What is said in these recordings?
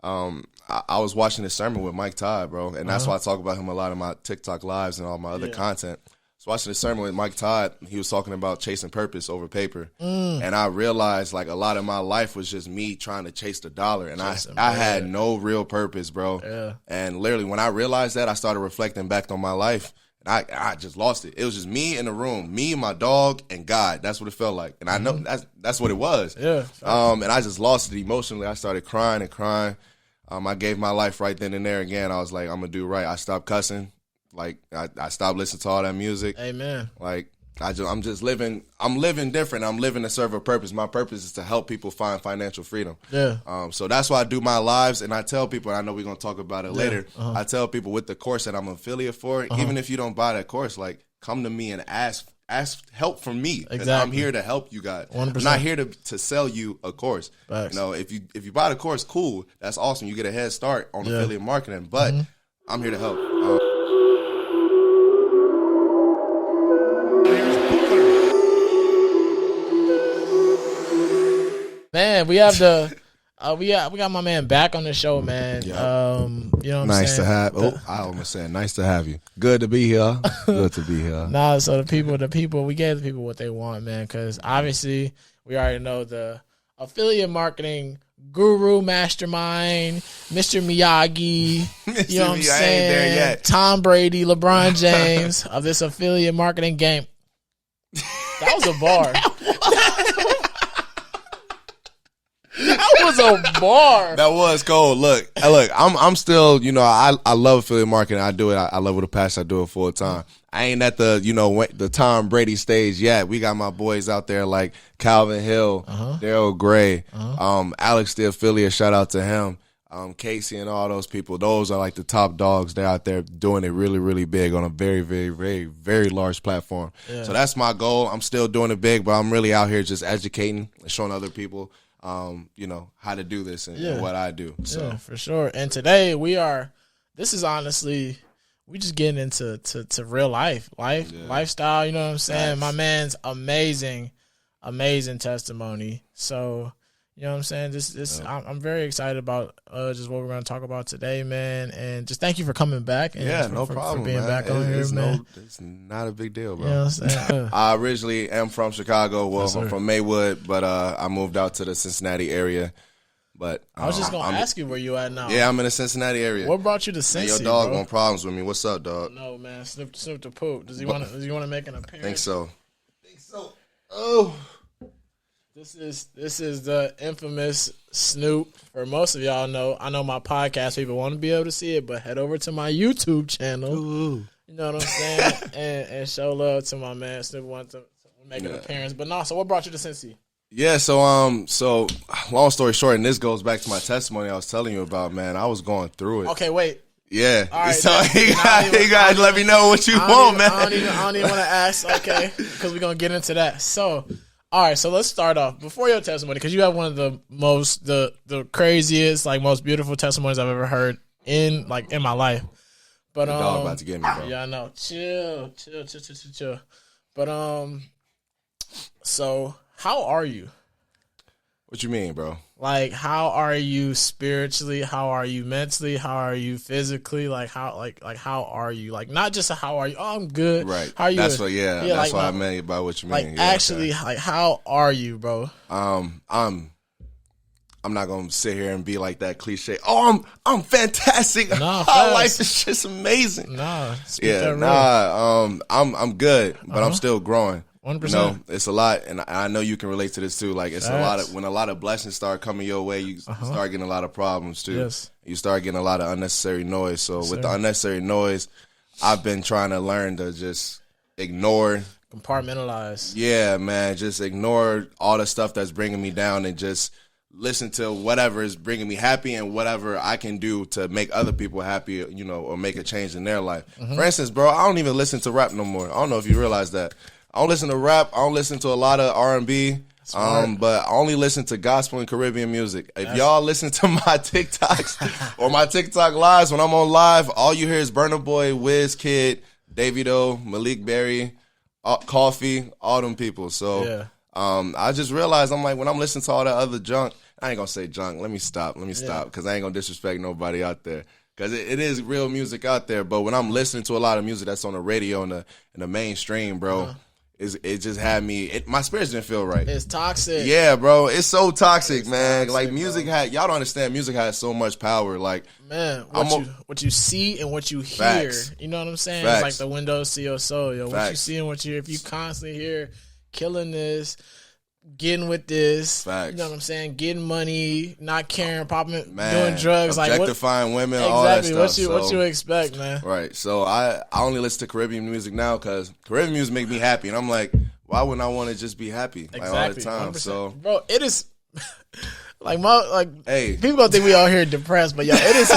I was watching this sermon with Mike Todd, bro, and that's why I talk about him a lot in my TikTok lives and all my other content. I was watching this sermon with Mike Todd. He was talking about chasing purpose over paper, and I realized like a lot of my life was just me trying to chase the dollar, and I had no real purpose, bro. Yeah. And literally, when I realized that, I started reflecting back on my life. I just lost it. It was just me in the room, me, my dog, and God. That's what it felt like, and I know that's what it was. Yeah. And I just lost it emotionally. I started crying and crying. I gave my life right then and there again. I was like, I'm gonna do right. I stopped cussing. Like I stopped listening to all that music. Amen. Like I'm just living. I'm living different. I'm living to serve a purpose. My purpose is to help people find financial freedom. Yeah. So that's why I do my lives, and I tell people. And I know we're gonna talk about it later. I tell people with the course that I'm an affiliate for, even if you don't buy that course, like come to me and ask help from me. Exactly. I'm here to help you guys. 100%. I'm not here to sell you a course. Facts. You know, if you buy the course, cool. That's awesome. You get a head start on affiliate marketing. But I'm here to help. Man, we have we got my man back on the show, man. Yep. You know what I'm nice saying? To have. I almost said nice to have you. Good to be here. Good to be here. Nah, so the people, we gave the people what they want, man. Because obviously we already know the affiliate marketing guru, mastermind, Mr. Miyagi. Mr. You know what I'm saying? There yet. Tom Brady, LeBron James of this affiliate marketing game. That was a bar. That was a bar. That was cold. Look, I'm still, you know, I love affiliate marketing. I do it. I love it with a passion. I do it full time. I ain't at the, you know, the Tom Brady stage yet. We got my boys out there like Calvin Hill, Daryl Gray, Alex the affiliate. Shout out to him. Casey and all those people. Those are like the top dogs. They're out there doing it really, really big on a very, very, very, very large platform. Yeah. So that's my goal. I'm still doing it big, but I'm really out here just educating and showing other people you know, how to do this and what I do. So yeah, for sure. And today this is honestly, we just getting into real lifestyle, you know what I'm saying? Nice. My man's amazing testimony. So, you know what I'm saying? I'm very excited about just what we're going to talk about today, man. And just thank you for coming back. And no problem, for being man. back on here, man. It's not a big deal, bro. You know what I'm saying? I originally am from Chicago. Well, I'm from Maywood, but I moved out to the Cincinnati area. But I was just going to ask you where you at now. Yeah, I'm in the Cincinnati area. What brought you to Cincy, your dog want problems with me. What's up, dog? No, man. Snoop the poop. Does he want to make an appearance? Think so. Oh. This is the infamous Snoop. For most of y'all know, I know my podcast people want to be able to see it, but head over to my YouTube channel. Ooh. You know what I'm saying? and show love to my man. Snoop wants to make an appearance. But no, so what brought you to Cincy? Yeah, so long story short, and this goes back to my testimony I was telling you about, man. I was going through it. Okay, wait. Yeah. All right, so you gotta let me know what you want, man. I don't even want to ask, okay, because we're going to get into that. So, all right, so let's start off. Before your testimony, because you have one of the most, the craziest, like, most beautiful testimonies I've ever heard in my life. But the dog about to get me, bro. Yeah, I know. Chill. But so how are you? What you mean, bro? Like, how are you spiritually? How are you mentally? How are you physically? Like, how are you? Like, not just how are you? Oh, I'm good. Right. How are you? That's what. Yeah. That's what I meant about what you mean. Like, actually, like, how are you, bro? I'm not gonna sit here and be like that cliche. Oh, I'm fantastic. Nah, my life is just amazing. Nah. I'm good, but I'm still growing. 100%. You know, it's a lot, and I know you can relate to this too. Like, it's a lot of, when a lot of blessings start coming your way, you start getting a lot of problems too. Yes. You start getting a lot of unnecessary noise. So with the unnecessary noise, I've been trying to learn to just ignore, compartmentalize. Yeah, man, just ignore all the stuff that's bringing me down and just listen to whatever is bringing me happy and whatever I can do to make other people happy, you know, or make a change in their life. For instance, bro, I don't even listen to rap no more. I don't know if you realize that. I don't listen to rap. I don't listen to a lot of R&B, but I only listen to gospel and Caribbean music. If y'all listen to my TikToks or my TikTok lives, when I'm on live, all you hear is Burna Boy, Wizkid, Davido, Malik Berry, Coffee, all them people. So I just realized, I'm like, when I'm listening to all that other junk, I ain't gonna say junk. Let me stop, because I ain't gonna disrespect nobody out there. Because it is real music out there, but when I'm listening to a lot of music that's on the radio and the mainstream, bro, it just had me. My spirits didn't feel right. It's toxic. Yeah, bro, it's so toxic, man. Toxic, like music y'all don't understand. Music has so much power. Like, man, what you see and what you hear. Facts. You know what I'm saying? Facts. It's like the windows to your soul, yo. Facts. What you see and what you hear. If you constantly hear killing this, getting with this, Facts. you know what I'm saying? Getting money, not caring, doing drugs, objectifying women, exactly, all that stuff. What you expect, man? Right. So I only listen to Caribbean music now because Caribbean music make me happy, and I'm like, why wouldn't I want to just be happy all the time? 100%. So, bro, it is hey, people gonna think we all here depressed, but yo, it is.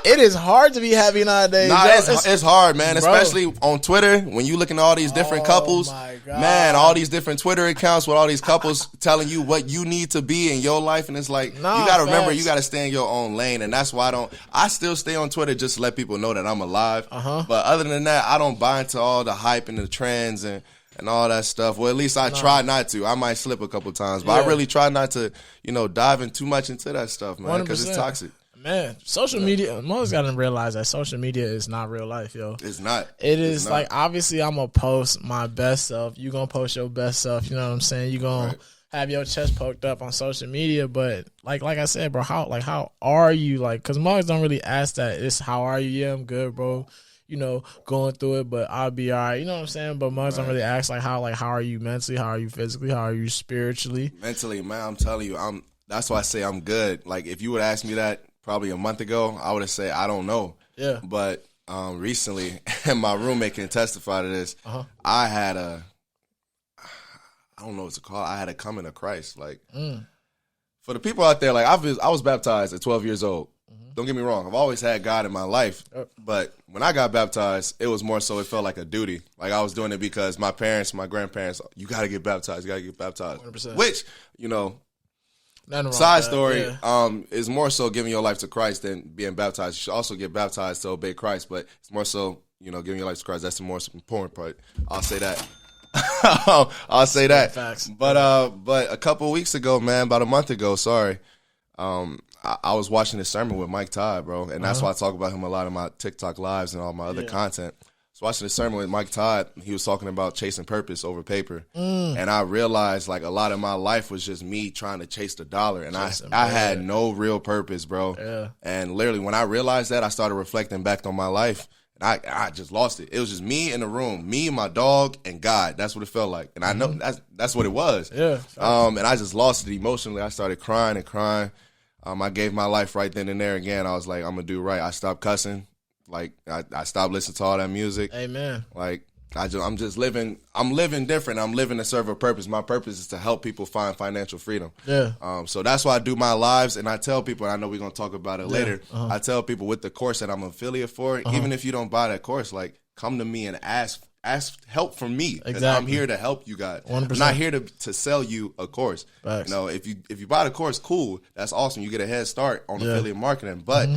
It is hard to be happy nowadays. Nah, it's hard, man. Bro. Especially on Twitter when you looking at all these different couples. My God. Man, all these different Twitter accounts with all these couples telling you what you need to be in your life, and it's like you gotta remember you gotta stay in your own lane, and that's why I still stay on Twitter just to let people know that I'm alive. But other than that, I don't buy into all the hype and the trends and all that stuff. Well, at least I try not to. I might slip a couple times, but I really try not to, dive in too much into that stuff, man, because it's toxic. Man, social media, most gotta realize that social media is not real life, yo. It's not. It is like, obviously, I'm gonna post my best self. You gonna post your best self, you know what I'm saying? You gonna have your chest poked up on social media, but like I said, bro, how are you? Like, because mugs don't really ask that. It's how are you? Yeah, I'm good, bro. Going through it, but I'll be all right. You know what I'm saying? But mugs don't really ask how are you mentally? How are you physically? How are you spiritually? Mentally, man, I'm telling you, that's why I say I'm good. Like, if you would ask me that probably a month ago, I would have said I don't know. Yeah. But recently, and my roommate can testify to this, I had I don't know what to call it. I had a coming to Christ. Like, for the people out there, like, I was baptized at 12 years old. Don't get me wrong. I've always had God in my life. But when I got baptized, it was more so it felt like a duty. Like, I was doing it because my parents, my grandparents, you got to get baptized. You got to get baptized. 100%. Which, side story, is more so giving your life to Christ than being baptized. You should also get baptized to obey Christ, but it's more so, giving your life to Christ. That's the most important part. I'll say that. I'll say that. Facts. But a couple of weeks ago, man, about a month ago, I was watching this sermon with Mike Todd, bro, and that's why I talk about him a lot in my TikTok lives and all my other content. So watching the sermon with Mike Todd, he was talking about chasing purpose over paper. And I realized, like, a lot of my life was just me trying to chase the dollar. And I had no real purpose, bro. Yeah. And literally, when I realized that, I started reflecting back on my life. And I just lost it. It was just me in the room, me, my dog, and God. That's what it felt like. And I know that's what it was. Yeah. And I just lost it emotionally. I started crying and crying. I gave my life right then and there again. I was like, I'm going to do right. I stopped cussing. Like, I stopped listening to all that music. Amen. Like, I'm just living. I'm living different. I'm living to serve a purpose. My purpose is to help people find financial freedom. Yeah. So that's why I do my lives, and I tell people. And I know we're gonna talk about it later. I tell people with the course that I'm an affiliate for, even if you don't buy that course, like, come to me and ask help from me. Because I'm here to help you guys. 100%. I'm not here to sell you a course. Facts. If you buy the course, cool. That's awesome. You get a head start on affiliate marketing. But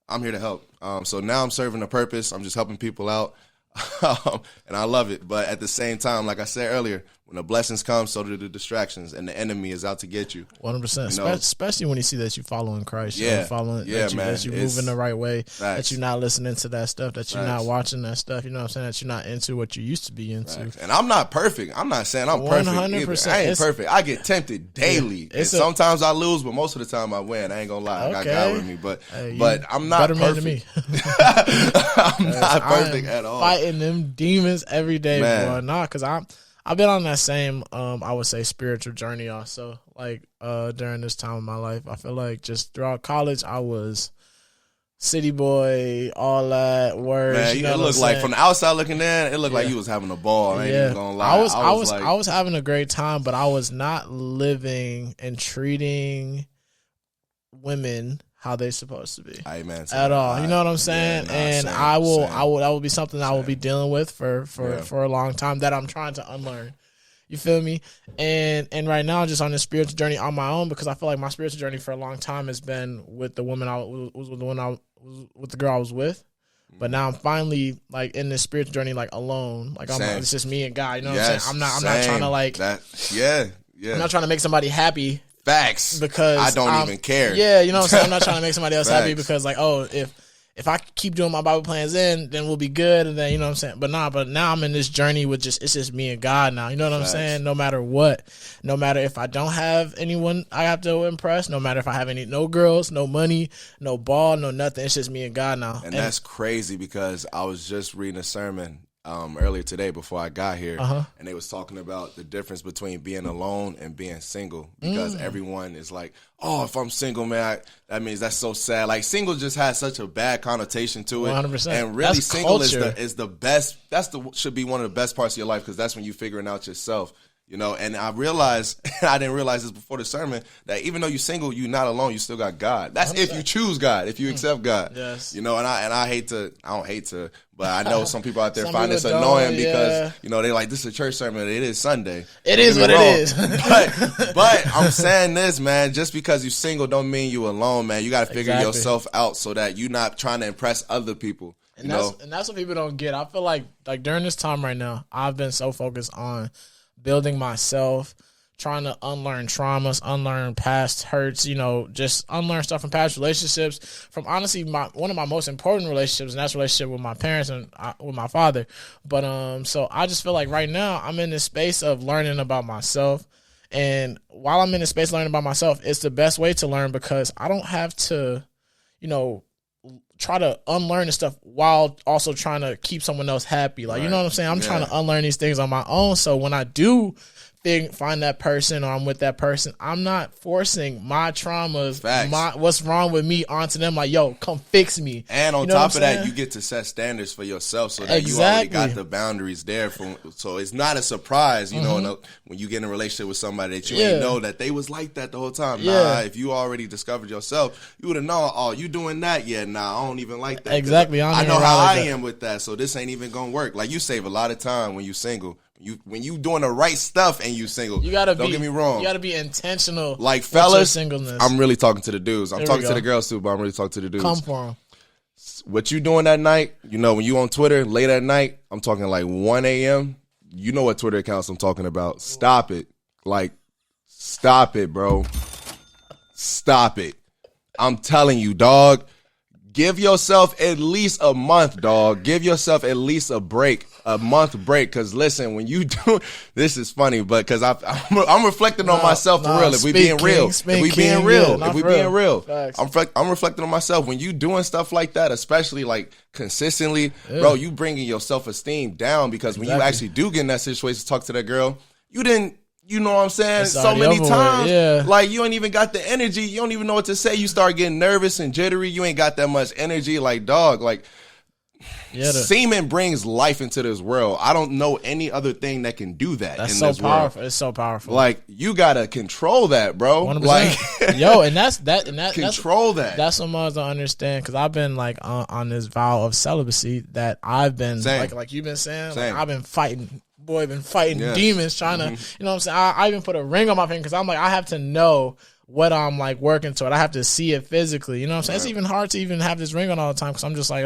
I'm here to help. So now I'm serving a purpose. I'm just helping people out. And I love it. But at the same time, like I said earlier, when the blessings come, so do the distractions, and the enemy is out to get you. 100%. Especially when you see that you following Christ. That you're moving the right way. Facts. That you're not listening to that stuff. That you're not watching that stuff. You know what I'm saying? That you're not into what you used to be into. Facts. And I'm not perfect. I'm not saying I'm perfect 100%. I ain't perfect. I get tempted daily. And sometimes I lose, but most of the time I win. I ain't gonna lie. I got God with me. But I'm not perfect. Better man than me. I'm not perfect at all. Fighting them demons every day, bro. Nah, because I've been on that same, I would say, spiritual journey also. Like, during this time of my life, I feel like just throughout college, I was city boy, all that words. Man, it looked like from the outside looking in, it looked like you was having a ball. I ain't even gonna lie. I was having a great time, but I was not living and treating women how they supposed to be. Amen. At all. You know what I'm saying? And that will be something I will be dealing with for a long time that I'm trying to unlearn. You feel me? And right now I'm just on this spiritual journey on my own, because I feel like my spiritual journey for a long time has been with the woman with the girl I was with. But now I'm finally like in this spiritual journey, like alone. Like it's just me and God. You know what I'm saying? I'm not trying to like I'm not trying to make somebody happy. Facts. Because I don't even care. Yeah, you know what I'm saying? I'm not trying to make somebody else happy Facts. because like, oh, if I keep doing my Bible plans then we'll be good, and then you know what I'm saying. But now I'm in this journey with it's just me and God now. You know what I'm saying? No matter what, no matter if I don't have anyone I have to impress, no matter if I have no girls, no money, no ball, no nothing. It's just me and God now. And that's crazy because I was just reading a sermon earlier today before I got here, and they was talking about the difference between being alone and being single, because everyone is like, oh, if I'm single, man, that means that's so sad. Like, single just has such a bad connotation to it. 100%. And really, that's single culture. is the best. Should be one of the best parts of your life, because that's when you figuring out yourself. You know, and I realized, I didn't realize this before the sermon, that even though you're single, you're not alone. You still got God. That's 100%. If you choose God, if you accept God. Yes. You know, and I don't hate to, but I know some people out there find this annoying because, you know, they like, this is a church sermon. It is Sunday. It is what it is. but I'm saying this, man, just because you're single don't mean you alone, man. You got to figure yourself out so that you're not trying to impress other people. And that's what people don't get. I feel like during this time right now, I've been so focused on building myself, trying to unlearn traumas, unlearn past hurts, you know, just unlearn stuff from past relationships, from honestly one of my most important relationships, and that's a relationship with my parents and with my father. But so I just feel like right now I'm in this space of learning about myself. And while I'm in this space learning about myself, it's the best way to learn, because I don't have to, you know, try to unlearn this stuff while also trying to keep someone else happy. Like, you know what I'm saying? I'm trying to unlearn these things on my own. So when I do find that person, or I'm with that person, I'm not forcing my traumas, what's wrong with me onto them. Like, yo, come fix me. And on top of that, you get to set standards for yourself, so that you already got the boundaries there. So it's not a surprise, you know, when you get in a relationship with somebody that you ain't know that they was like that the whole time. Nah, if you already discovered yourself, you would have known, oh, you doing that? Yeah, nah, I don't even like that. Exactly. I know how I am with that, so this ain't even gonna work. Like, you save a lot of time when you single. When you doing the right stuff and you single, don't get me wrong. You gotta be intentional. Like, fellas, singleness. I'm really talking to the dudes. I'm talking to the girls too, but I'm really talking to the dudes. Come for them. What you doing that night? You know, when you on Twitter late at night, I'm talking like 1 a.m. You know what Twitter accounts I'm talking about. Stop it. Like, stop it, bro. Stop it. I'm telling you, dog. Give yourself at least a month, dog. Give yourself at least a month break. Because listen, when you do, this is funny, but because I'm reflecting on myself for real. If we being real, I'm reflecting on myself. When you doing stuff like that, especially like consistently, bro, you bringing your self-esteem down, because when you actually do get in that situation to talk to that girl, you didn't. You know what I'm saying? So many times, like, you ain't even got the energy. You don't even know what to say. You start getting nervous and jittery. You ain't got that much energy. Like, dog, like, semen brings life into this world. I don't know any other thing that can do that. That's so powerful. It's so powerful. Like, you gotta control that, bro. 100%. Like, yo, and that's control that. That's what I don't understand, because I've been like on this vow of celibacy that I've been like you've been saying. Like, I've been fighting. Been fighting demons, trying to, you know what I'm saying? I even put a ring on my finger, because I'm like, I have to know what I'm like working toward. I have to see it physically. You know what I'm saying? It's even hard to even have this ring on all the time, because I'm just like,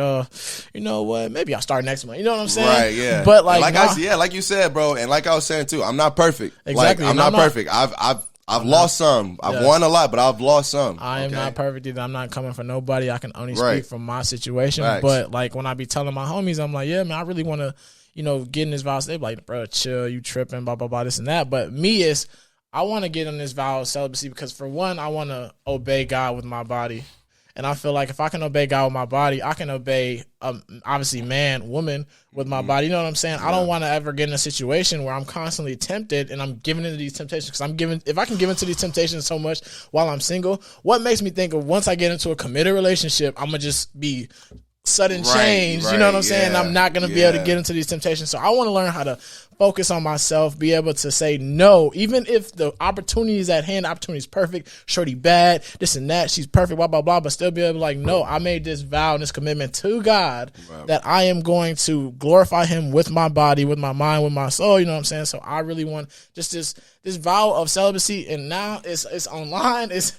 you know what? Maybe I'll start next month. You know what I'm saying? Right, yeah. But like like you said, bro, and like I was saying too, I'm not perfect. Exactly. Like, I'm not perfect. I've lost some. I've won a lot, but I've lost some. I am not perfect either. I'm not coming for nobody. I can only speak from my situation. Facts. But like, when I be telling my homies, I'm like, yeah, man, I really want to, you know, get in this vow. They be like, bro, chill, you tripping, blah, blah, blah, this and that. But me is, I want to get in this vow of celibacy, because for one, I want to obey God with my body. And I feel like if I can obey God with my body, I can obey, obviously, man, woman with my body. You know what I'm saying? I don't want to ever get in a situation where I'm constantly tempted and I'm giving into these temptations. Because if I can give into these temptations so much while I'm single, what makes me think of once I get into a committed relationship, I'm going to just be sudden change, you know what I'm saying? I'm not going to be able to get into these temptations. So I want to learn how to focus on myself, be able to say no, even if the opportunity is at hand, the opportunity is perfect, shorty bad, this and that, she's perfect, blah, blah, blah, but still be able to like, no, I made this vow and this commitment to God that I am going to glorify him with my body, with my mind, with my soul, you know what I'm saying? So I really want just this vow of celibacy, and now it's online, it's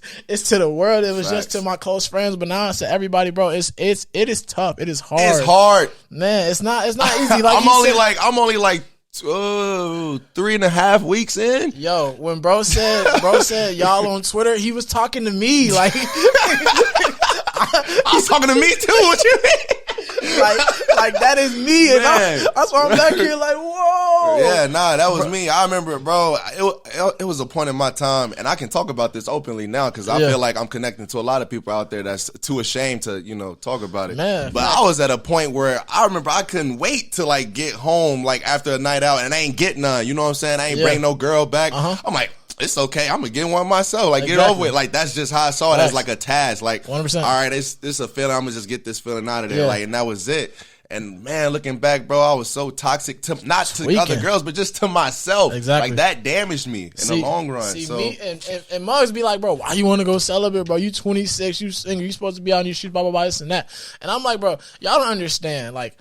to the world. It was just to my close friends, but now it's to everybody, bro. It is tough. It is hard. It's hard. Man, it's not easy. Like I'm only like 3.5 weeks in. Yo, when bro said y'all on Twitter, he was talking to me like I was talking to me too. What you mean? like that is me, and that's why I'm back here like, whoa. Yeah, nah, that was me. I remember, bro. It was a point in my time, and I can talk about this openly now because I feel like I'm connecting to a lot of people out there that's too ashamed to, talk about it. Man, but I was at a point where I remember I couldn't wait to like get home like after a night out, and I ain't get none. You know what I'm saying? I ain't bring no girl back. I'm like, it's okay. I'm gonna get one myself. Like, get it over with. Like, that's just how I saw it as like a task. Like, 100%. All right, this a feeling. I'm gonna just get this feeling out of there. Like, and that was it. And man, looking back, bro, I was so toxic to not to other girls, but just to myself. Exactly. Like, that damaged me in the long run. See, me and Muggs be like, bro, why you want to go celibate, bro? You 26, you single, you supposed to be out on your shoes, blah blah blah, this and that. And I'm like, bro, y'all don't understand. Like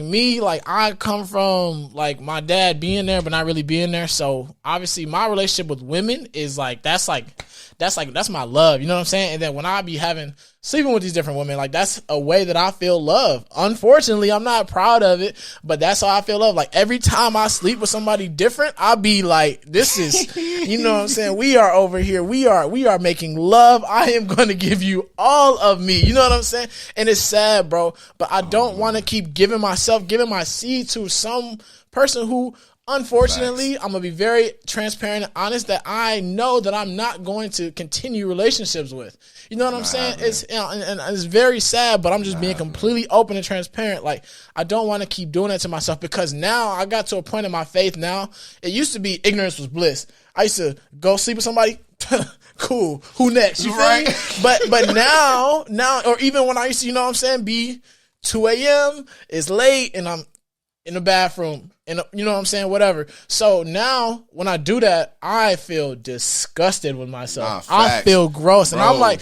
me, like I come from like my dad being there, but not really being there. So obviously, my relationship with women is that's my love. You know what I'm saying? And then when I be sleeping with these different women, like that's a way that I feel love. Unfortunately, I'm not proud of it, but that's how I feel love. Like every time I sleep with somebody different, I'll be like, this is, you know what I'm saying? We are over here. We are making love. I am going to give you all of me. You know what I'm saying? And it's sad, bro, but I don't want to keep giving my seed to some person who, unfortunately, I'm going to be very transparent and honest that I know that I'm not going to continue relationships with. You know what I'm saying? It's and it's very sad, but I'm just being completely open and transparent. Like, I don't want to keep doing that to myself because now I got to a point in my faith now. It used to be ignorance was bliss. I used to go sleep with somebody. Cool. Who next? You feel me? But now, or even when I used to, you know what I'm saying, be 2 a.m., it's late, and I'm in the bathroom, and you know what I'm saying, whatever. So now when I do that, I feel disgusted with myself. I feel gross, and I'm like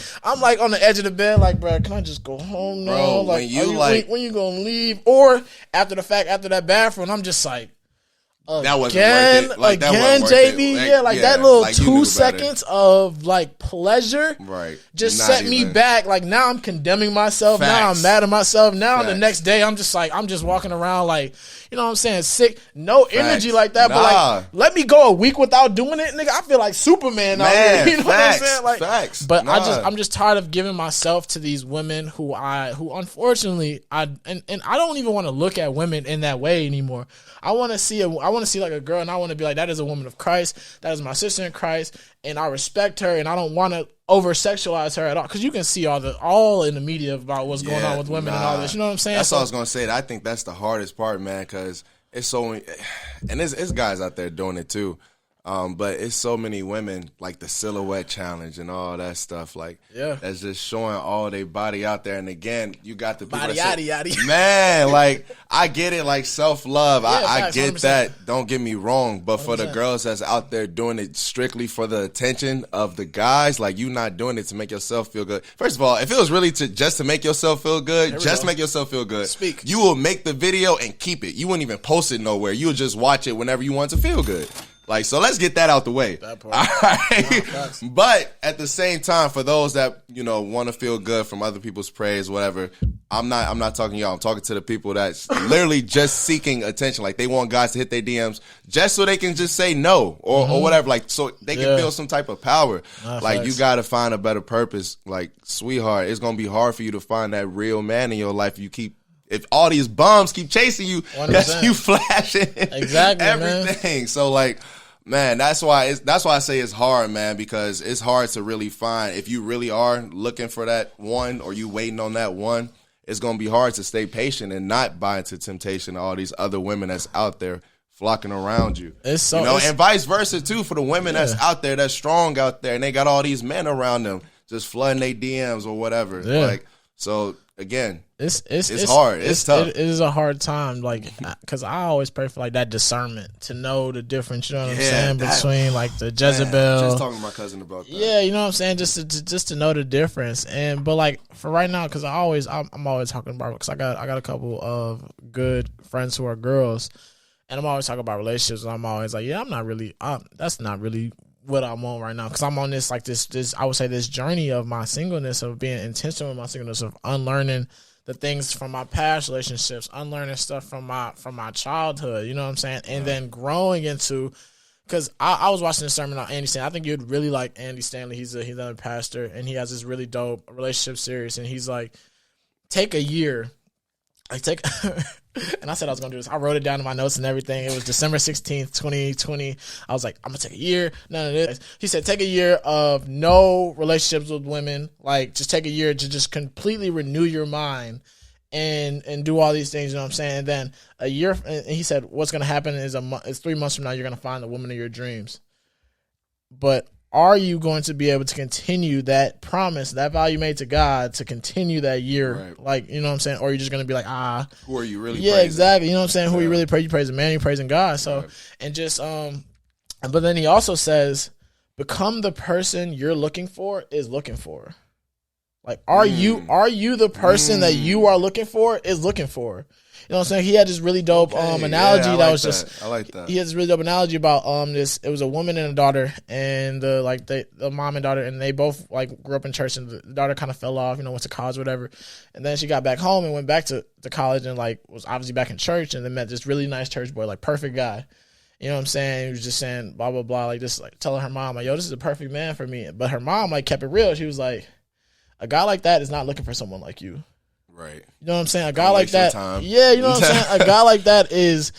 on the edge of the bed, like, bro, can I just go home now? Bro, like, when you gonna leave? Or after that bathroom, I'm just like, that wasn't worth it. Like, again, that wasn't worth JB, it. that little 2 seconds of like pleasure, just set me back. Like, now I'm condemning myself. Facts. Now I'm mad at myself. Now the next day I'm just walking around like, you know what I'm saying, sick, no energy like that. But like, let me go a week without doing it, nigga. I feel like Superman out here. You know what I'm saying? Like, facts. But I'm just tired of giving myself to these women who unfortunately and I don't even want to look at women in that way anymore. I want to see like a girl, and I want to be like, that is a woman of Christ. That is my sister in Christ, and I respect her, and I don't want to over sexualize her at all, because you can see all in the media about what's going on with women and all this. You know what I'm saying? That's all I was gonna say. I think that's the hardest part, man, because it's so, and there's guys out there doing it too. But it's so many women, like the silhouette challenge and all that stuff, like that's just showing all their body out there. And again, you got the people body that say, man, like, I get it, like self-love. I get 100%. That. Don't get me wrong. But 100%. For the girls that's out there doing it strictly for the attention of the guys, like, you not doing it to make yourself feel good. First of all, if it was really just to make yourself feel good, make yourself feel good. Speak. You will make the video and keep it. You wouldn't even post it nowhere. You would just watch it whenever you want to feel good. Like, so let's get that out the way. That part. All right? But at the same time, for those that, want to feel good from other people's praise, whatever, I'm not talking to y'all. I'm talking to the people that's literally just seeking attention. Like, they want guys to hit their DMs just so they can just say no or whatever. Like, so they can feel some type of power. Like, you got to find a better purpose. Like, sweetheart, it's going to be hard for you to find that real man in your life if all these bums keep chasing you, 100%. That's you flashing everything. Man. So, like, man, that's why I say it's hard, man, because it's hard to really find, if you really are looking for that one or you waiting on that one, it's going to be hard to stay patient and not buy into temptation of all these other women that's out there flocking around you. And vice versa too, for the women that's out there, that's strong out there, and they got all these men around them just flooding their DMs or whatever. Yeah. Like, so again, it's hard. It's tough. It is a hard time, like, because I always pray for like that discernment to know the difference. You know what I'm saying, between like the Jezebel. Man, just talking to my cousin about that. Yeah, you know what I'm saying, just to know the difference. But like for right now, because I'm always talking about, because I got a couple of good friends who are girls, and I'm always talking about relationships. And I'm always like, that's not really what I'm on right now, because I'm on this I would say this journey of my singleness, of being intentional with my singleness, of unlearning the things from my past relationships, unlearning stuff from my childhood, you know what I'm saying? And then growing into, because I was watching a sermon on Andy Stanley. I think you'd really like Andy Stanley. He's another pastor, and he has this really dope relationship series, and he's like, take a year. And I said I was going to do this. I wrote it down in my notes and everything. It was December 16th, 2020. I was like, I'm going to take a year. None of this. He said, take a year of no relationships with women. Like, just take a year to just completely renew your mind and do all these things, you know what I'm saying? And then a year, and he said, what's going to happen is it's 3 months from now, you're going to find the woman of your dreams. But are you going to be able to continue that promise, that vow you made to God, to continue that year? Right. Like, you know what I'm saying? Or are you just going to be like, who are you really yeah, praising? exactly. You know what I'm saying? Who are you really praising? You praising man, you're praising God. So, and just, but then he also says, become the person you're looking for is looking for. Like, are you the person that you are looking for is looking for? You know what I'm saying? He had this really dope analogy I like that. He has this really dope analogy about this. It was a woman and a daughter, and the mom and daughter, and they both like grew up in church, and the daughter kind of fell off, you know, went to college, whatever, and then she got back home and went back to college and like was obviously back in church, and then met this really nice church boy, like perfect guy. You know what I'm saying? He was just saying blah blah blah, like this, like telling her mom like, yo, this is the perfect man for me. But her mom like kept it real. She was like, a guy like that is not looking for someone like you. Right. You know what I'm saying? A guy like that. Yeah, you know what I'm saying? A guy like that is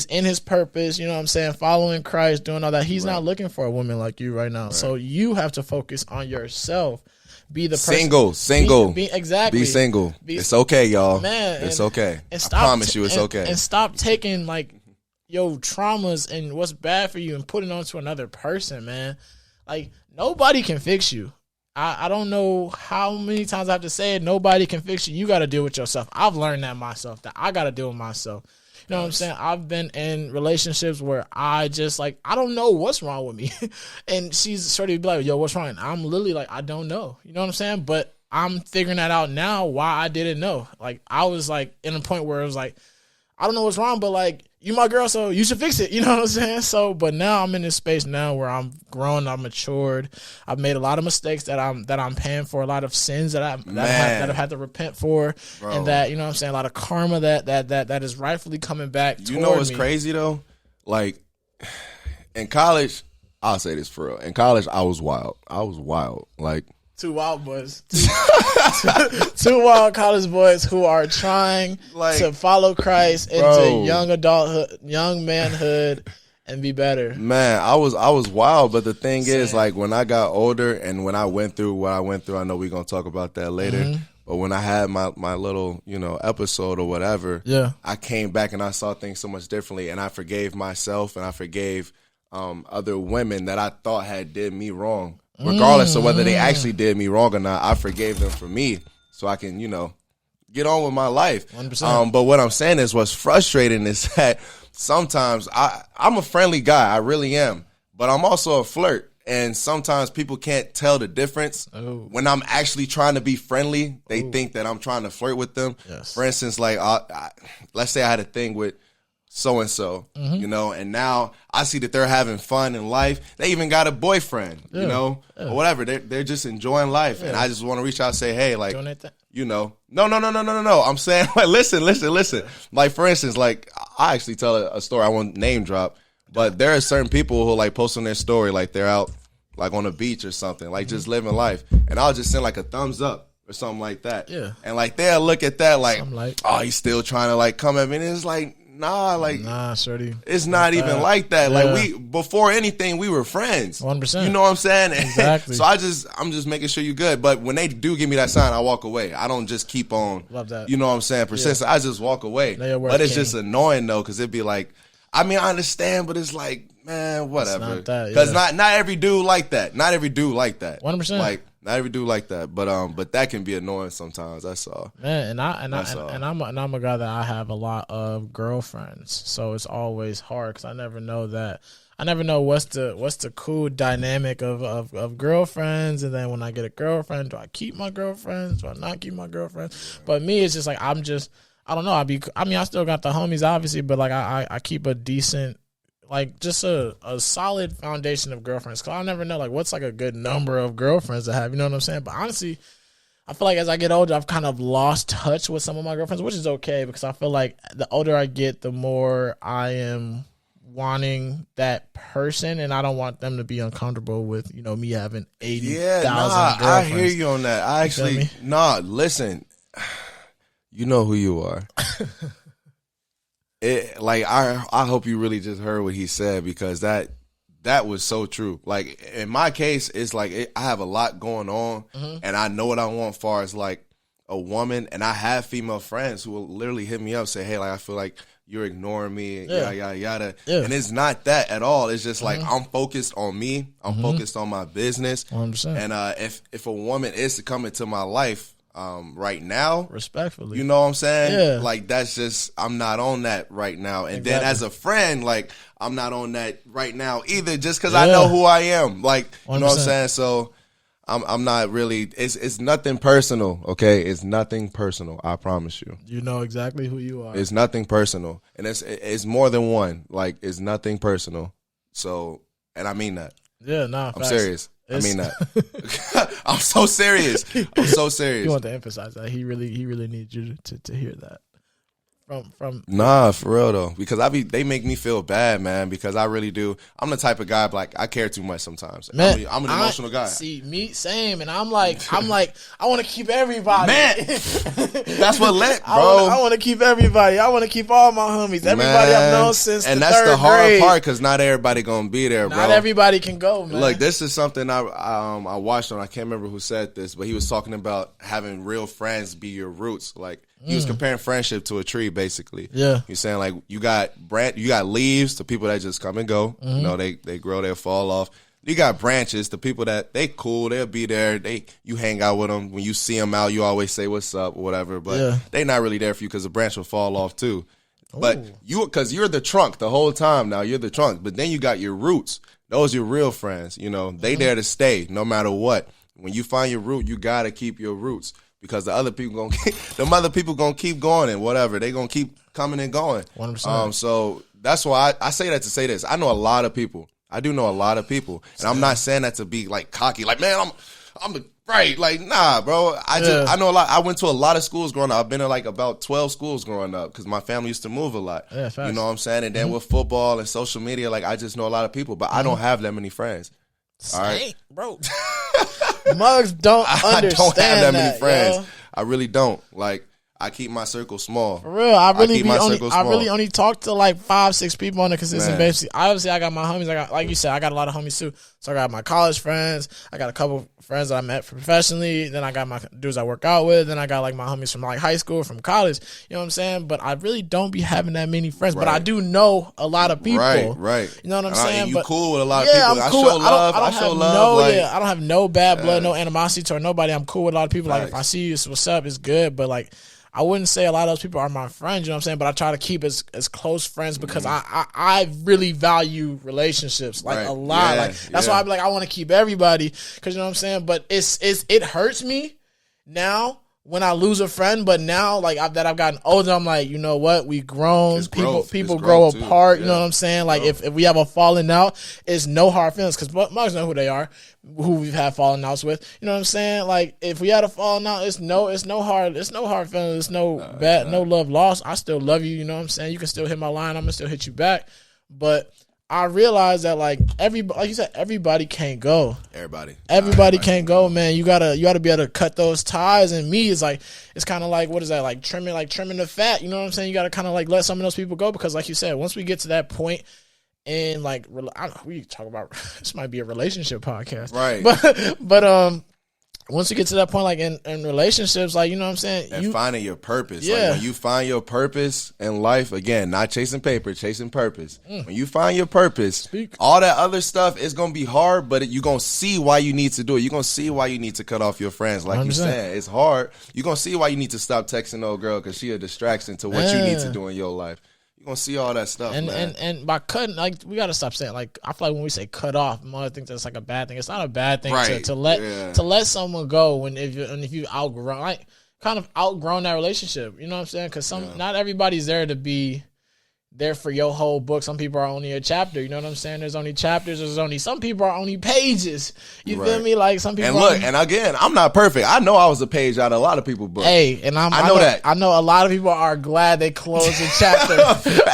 in his purpose, you know what I'm saying? Following Christ, doing all that. He's not looking for a woman like you right now. Right. So you have to focus on yourself. Be the person. Single. Exactly. Be single. It's okay, y'all. Man. It's okay. And stop, I promise you it's okay. And stop taking like traumas and what's bad for you and putting it onto another person, man. Like, nobody can fix you. I don't know how many times I have to say it. Nobody can fix you. You got to deal with yourself. I've learned that myself, that I got to deal with myself. You know what I'm saying? I've been in relationships where I just like, I don't know what's wrong with me. And she's sort of be like, yo, what's wrong? And I'm literally like, I don't know. You know what I'm saying? But I'm figuring that out now why I didn't know. Like, I was like in a point where it was like, I don't know what's wrong, but like, you my girl, so you should fix it. You know what I'm saying? So, but now I'm in this space now where I'm grown, I'm matured. I've made a lot of mistakes that I'm paying for, a lot of sins that I've had to repent for, bro. And that, you know what I'm saying, a lot of karma that is rightfully coming back. You know what's crazy though? Like in college, I'll say this for real. In college, I was wild. Like, two wild boys. Two wild college boys who are trying to follow Christ into young adulthood, young manhood, and be better. Man, I was wild, but the thing is, like, when I got older and when I went through what I went through, I know we're going to talk about that later, mm-hmm. But when I had my little, episode or whatever, I came back and I saw things so much differently, and I forgave myself and I forgave other women that I thought had did me wrong. Regardless of whether they actually did me wrong or not, I forgave them for me so I can, get on with my life. 100%. But what I'm saying is what's frustrating is that sometimes I'm a friendly guy. I really am. But I'm also a flirt. And sometimes people can't tell the difference. Oh. When I'm actually trying to be friendly, they think that I'm trying to flirt with them. Yes. For instance, like, let's say I had a thing with so-and-so, mm-hmm. And now I see that they're having fun in life. They even got a boyfriend, or whatever. They're just enjoying life. Yeah. And I just want to reach out and say, hey, like, no. I'm saying, like, listen. Like, for instance, like, I actually tell a story. I won't name drop, but there are certain people who, like, post on their story, like, they're out, like, on a beach or something, like, just living life. And I'll just send, like, a thumbs up or something like that. Yeah. And, like, they'll look at that like, oh, he's still trying to, like, come at me. And it's like, nah, shorty. It's not even like that. Yeah. Like, before anything, we were friends. 100%. You know what I'm saying? Exactly. So I'm just making sure you're good. But when they do give me that sign, I walk away. I don't just keep on. Love that. You know what I'm saying? Persistent. Yeah. I just walk away. But it's just annoying though, because it'd be like, I mean, I understand, but it's like, man, whatever. Because not every dude like that. Not every dude like that. 100%. Like, not every dude like that, but that can be annoying sometimes. That's all. Man, I'm a guy that I have a lot of girlfriends, so it's always hard because I never know what's the cool dynamic of girlfriends, and then when I get a girlfriend, do I keep my girlfriends? Do I not keep my girlfriends? But me, it's just like I don't know. I still got the homies, obviously, but like I keep a decent, like, just a solid foundation of girlfriends. Because I'll never know, like, what's, like, a good number of girlfriends to have. You know what I'm saying? But honestly, I feel like as I get older, I've kind of lost touch with some of my girlfriends, which is okay because I feel like the older I get, the more I am wanting that person, and I don't want them to be uncomfortable with, me having 80,000 girlfriends. I hear you on that. I actually, listen, you know who you are. I hope you really just heard what he said, because that was so true. Like, in my case, it's like I have a lot going on, and I know what I want as far as like a woman, and I have female friends who will literally hit me up, say, hey, like, I feel like you're ignoring me, yada, yada. Yeah. And it's not that at all. It's just like, I'm focused on me. I'm focused on my business. 100%. And if a woman is to come into my life right now, respectfully, you know what I'm saying? Yeah. Like, that's just, I'm not on that right now. And then as a friend, like, I'm not on that right now either, just because I know who I am. Like, 100%. You know what I'm saying? So I'm not really, it's nothing personal, okay? It's nothing personal, I promise you. You know exactly who you are. It's nothing personal. And it's more than one. Like, it's nothing personal. So, and I mean that. Yeah, nah, I'm serious. I mean that. I'm so serious. I'm so serious. You want to emphasize that. He really needs you to hear that. From Nah, for real though, because they make me feel bad, man, because I really do. I'm the type of guy, like, I care too much sometimes. Man, I'm an emotional guy. See, me, same, and I'm like, I want to keep everybody. Man, that's what lit, bro. I want to keep everybody. I want to keep all my homies. Everybody I've known since and the that's third the hard grade. part, because not everybody gonna be there, bro. Not everybody can go, man. Look, this is something I watched on. I can't remember who said this, but he was talking about having real friends be your roots. Like, he was comparing friendship to a tree, basically. Yeah. He's saying, like, you got leaves, the people that just come and go. You know, they grow, they fall off. You got branches, the people that they cool, they'll be there. You hang out with them. When you see them out, you always say what's up or whatever. But they not really there for you, because the branch will fall off too. Ooh. But because you're the trunk the whole time now. You're the trunk. But then you got your roots. Those are your real friends. You know, they there to stay no matter what. When you find your root, you got to keep your roots. Because the other people gonna keep going and whatever. They gonna keep coming and going. 100%. So that's why I say that to say this. I know a lot of people. I do know a lot of people, and I'm not saying that to be like cocky. Like, man, I'm the right. Like, nah, bro. I know a lot. I went to a lot of schools growing up. I've been to like about 12 schools growing up, because my family used to move a lot. Yeah, facts. You know what I'm saying? And then with football and social media, like, I just know a lot of people, but I don't have that many friends. All right, bro. Mugs don't understand. I don't have that many friends. Yo. I really don't. Like, I keep my circle small. For real, I really only talk to like 5-6 people on a consistent basis. Obviously, I got my homies. I got, like you said, I got a lot of homies too. So I got my college friends. I got a couple friends that I met professionally. Then I got my dudes I work out with. Then I got like my homies from like high school, from college. You know what I'm saying? But I really don't be having that many friends. Right. But I do know a lot of people. Right. You know what I'm saying? You cool with a lot of people. I'm cool. I show love. I don't have no bad blood, no animosity toward nobody. I'm cool with a lot of people. Like, if I see you, it's what's up, it's good. But like, I wouldn't say a lot of those people are my friends, you know what I'm saying? But I try to keep as close friends, because I really value relationships, like, a lot. Like, that's why I be like, I want to keep everybody, because, you know what I'm saying? But it hurts me now when I lose a friend, but now, like, that I've gotten older, I'm like, you know what? We grown. People grow apart. You know what I'm saying? Like, if we have a falling out, it's no hard feelings, because mugs know who they are, who we've had falling outs with. You know what I'm saying? Like, if we had a falling out, it's no hard feelings. It's no bad, no love lost. I still love you. You know what I'm saying? You can still hit my line. I'm gonna still hit you back. But I realize that, like you said, everybody can't go. Everybody can't go, man. You gotta be able to cut those ties. And me, it's kind of like, what is that? Like trimming the fat. You know what I'm saying? You gotta kind of like let some of those people go, because, like you said, once we get to that point, and like, I don't know, we talk about, this might be a relationship podcast, right? But once you get to that point, like in relationships, like, you know what I'm saying? And finding your purpose. Yeah. Like, when you find your purpose in life, again, not chasing paper, chasing purpose. When you find your purpose, all that other stuff is going to be hard, but you're going to see why you need to do it. You're going to see why you need to cut off your friends. Like 100%. You said, it's hard. You're going to see why you need to stop texting old girl, because she a distraction to what you need to do in your life. You're going to see all that stuff, man. And by cutting, like, we got to stop saying, like, I feel like when we say cut off, I think that's like a bad thing. It's not a bad thing to let someone go when if you outgrown, like, kind of outgrown that relationship. You know what I'm saying? Because not everybody's there to be there for your whole book. Some people are only a chapter. You know what I'm saying? There's only chapters. There's only some people are only pages. You feel me? Like some people. And look, and again, I'm not perfect. I know I was a page out of a lot of people's books. Hey, and I know that. I know a lot of people are glad they closed the chapter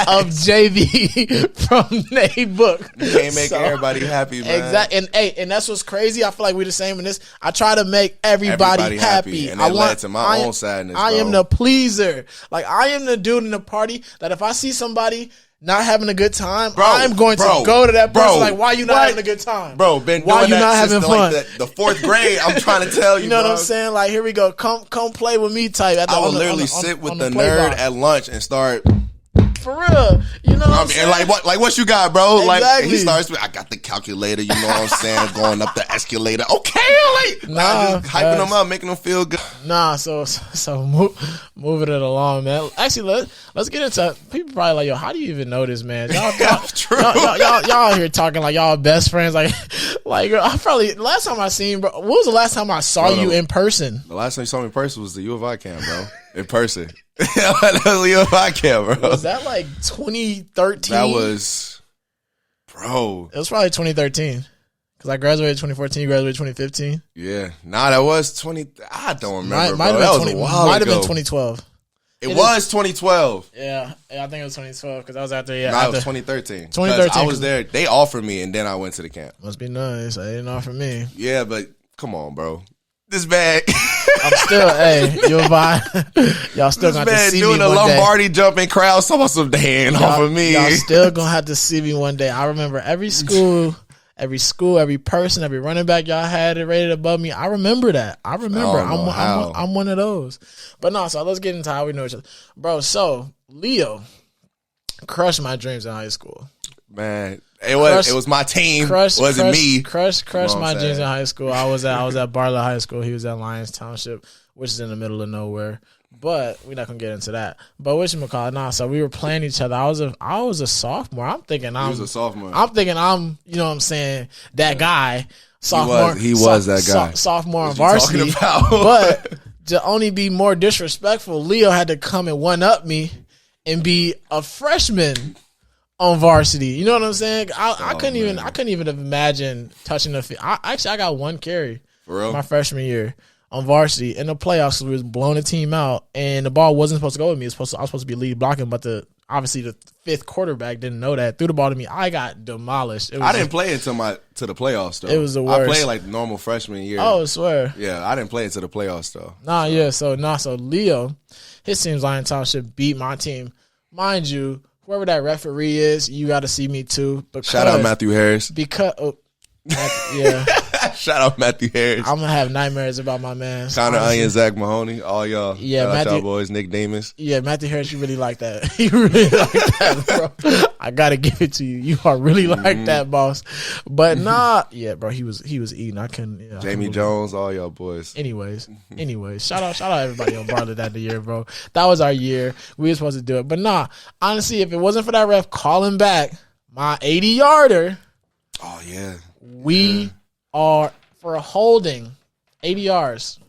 of JV from their book. You can't make everybody happy, man. Exactly. And that's what's crazy. I feel like we're the same in this. I try to make everybody happy. And that led to my own sadness. I am the pleaser. Like I am the dude in the party that if I see somebody not having a good time, I'm going to go to that person like, why you not having a good time? Bro, been why doing you that not having fun? Like the fourth grade, I'm trying to tell you, you know what I'm saying? Like, here we go. Come play with me type. I would literally sit with the nerd at lunch and start... For real, you know what I'm saying? And what you got, bro? Exactly. Like he starts with, I got the calculator, you know what I'm saying? Going up the escalator. Okay, like just hyping them up, making them feel good. Moving it along, man. Actually, let's get into people probably like, yo, how do you even know this man? Y'all out here talking like y'all best friends. Like I probably last time I seen, bro. What was the last time I saw you in person? The last time you saw me in person was the U of I camp, bro. In person. That was the U of I camp, bro. Was that like 2013? That was, bro. It was probably 2013. Because I graduated 2014, you graduated 2015. Yeah. Nah, that was 20. I don't remember, might bro. That was a while might have ago. been 2012. It was 2012. Yeah, I think it was 2012 because I was after. Yeah, it was 2013. 2013. I was there. They offered me, and then I went to the camp. Must be nice. They didn't offer me. Yeah, but come on, bro. This bag. I'm still, you'll buy. Y'all still gonna have to see me one day. Doing a Lombardi jumping crowd, some of some damn off of me. Y'all still gonna have to see me one day. I remember every school, every person, every running back y'all had it rated above me. I remember that. I'm one of those. But no, so let's get into how we know each other, bro. So Leo crushed my dreams in high school. Man, it was my team. Wasn't me. Crushed my dreams in high school. I was at Bartlett High School. He was at Lyons Township, which is in the middle of nowhere. But we're not gonna get into that. But whatchamacallit, nah, so we were playing each other. I was a sophomore. I'm thinking he was a sophomore. I'm thinking I'm, you know what I'm saying, that guy. Sophomore. He was that guy. Sophomore on varsity. But to only be more disrespectful, Leo had to come and one up me and be a freshman on varsity. You know what I'm saying? I couldn't even imagine touching the field. I got one carry for real? My freshman year on varsity in the playoffs. We was blowing the team out, and the ball wasn't supposed to go with me. I was supposed to be lead blocking, but obviously the fifth quarterback didn't know that. Threw the ball to me. I got demolished. I didn't play until to the playoffs though. It was the worst. I played like normal freshman year. Oh, I swear. Yeah, I didn't play until the playoffs though. So Leo, his team's Lyons Township beat my team, mind you. Whoever that referee is, you got to see me too. Shout out Matthew Harris. Yeah. Shout out Matthew Harris. I'm gonna have nightmares about my man. Connor Onion, Zach Mahoney, all y'all. Yeah, shout Matthew, out y'all boys, Nick Damus. Yeah, Matthew Harris, you really like that. You really like that, bro. I gotta give it to you. You are really like that, boss. But nah, yeah, bro, he was eating. I couldn't. Yeah, Jamie Jones, all y'all boys. Anyways, shout out everybody on Bartlett that year, bro. That was our year. We were supposed to do it, but nah. Honestly, if it wasn't for that ref calling back my 80-yarder, oh yeah, we are for a holding 80 yards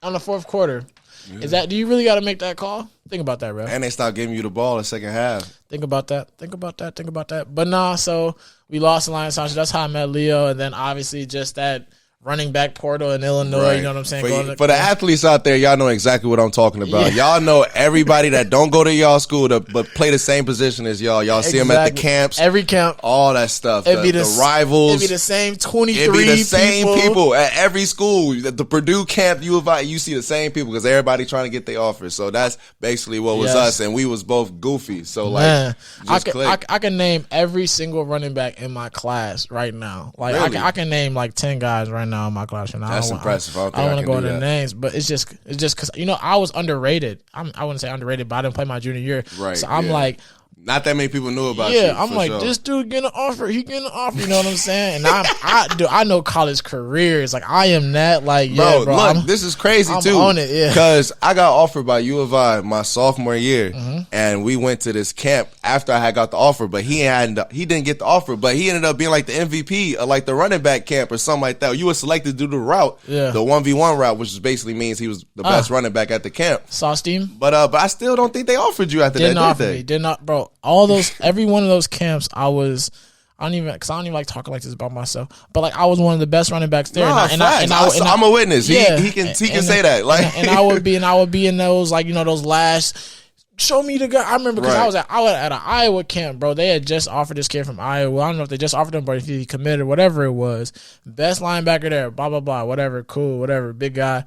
on the fourth quarter. Yeah. Is that? Do you really got to make that call? Think about that, ref. And they stopped giving you the ball in the second half. Think about that. But nah, so we lost the Lyons Township. That's how I met Leo, and then obviously just that running back portal in Illinois. Right. You know what I'm saying? For the athletes out there, y'all know exactly what I'm talking about. Yeah. Y'all know everybody that don't go to y'all school but play the same position as y'all. Y'all see them at the camps. Every camp. All that stuff. The rivals. It'd be the same 23 It'd be the same people at every school. The Purdue camp, U of I, you see the same people because everybody trying to get their offers. So that's basically what was us. And we was both goofy. So like, I can name every single running back in my class right now. Like really? I can name like 10 guys right now in my class. That's impressive. I don't want to go into names, but it's just because I was underrated. I wouldn't say underrated, but I didn't play my junior year, right? So I'm like, not that many people knew about you. Yeah, I'm like, this dude getting an offer. He getting an offer. You know what I'm saying? And I know college careers. Like I am that. Like bro, look, this is crazy too. I'm on it, yeah. Because I got offered by U of I my sophomore year, and we went to this camp after I had got the offer. But he didn't get the offer. But he ended up being like the MVP of like the running back camp or something like that. You were selected to do the route, the 1v1 route, which basically means he was the best running back at the camp. Saw steam. But I still don't think they offered you after that. Did not, bro. bro, every one of those camps, I don't even like talking like this about myself, but like I was one of the best running backs there. I'm a witness. Yeah, he can say that. Like, and I would be in those, like, those last. Show me the guy. I remember because I was at an Iowa camp, bro. They had just offered this kid from Iowa. I don't know if they just offered him, but if he committed or whatever it was. Best linebacker there, blah, blah, blah, whatever, cool, whatever, big guy.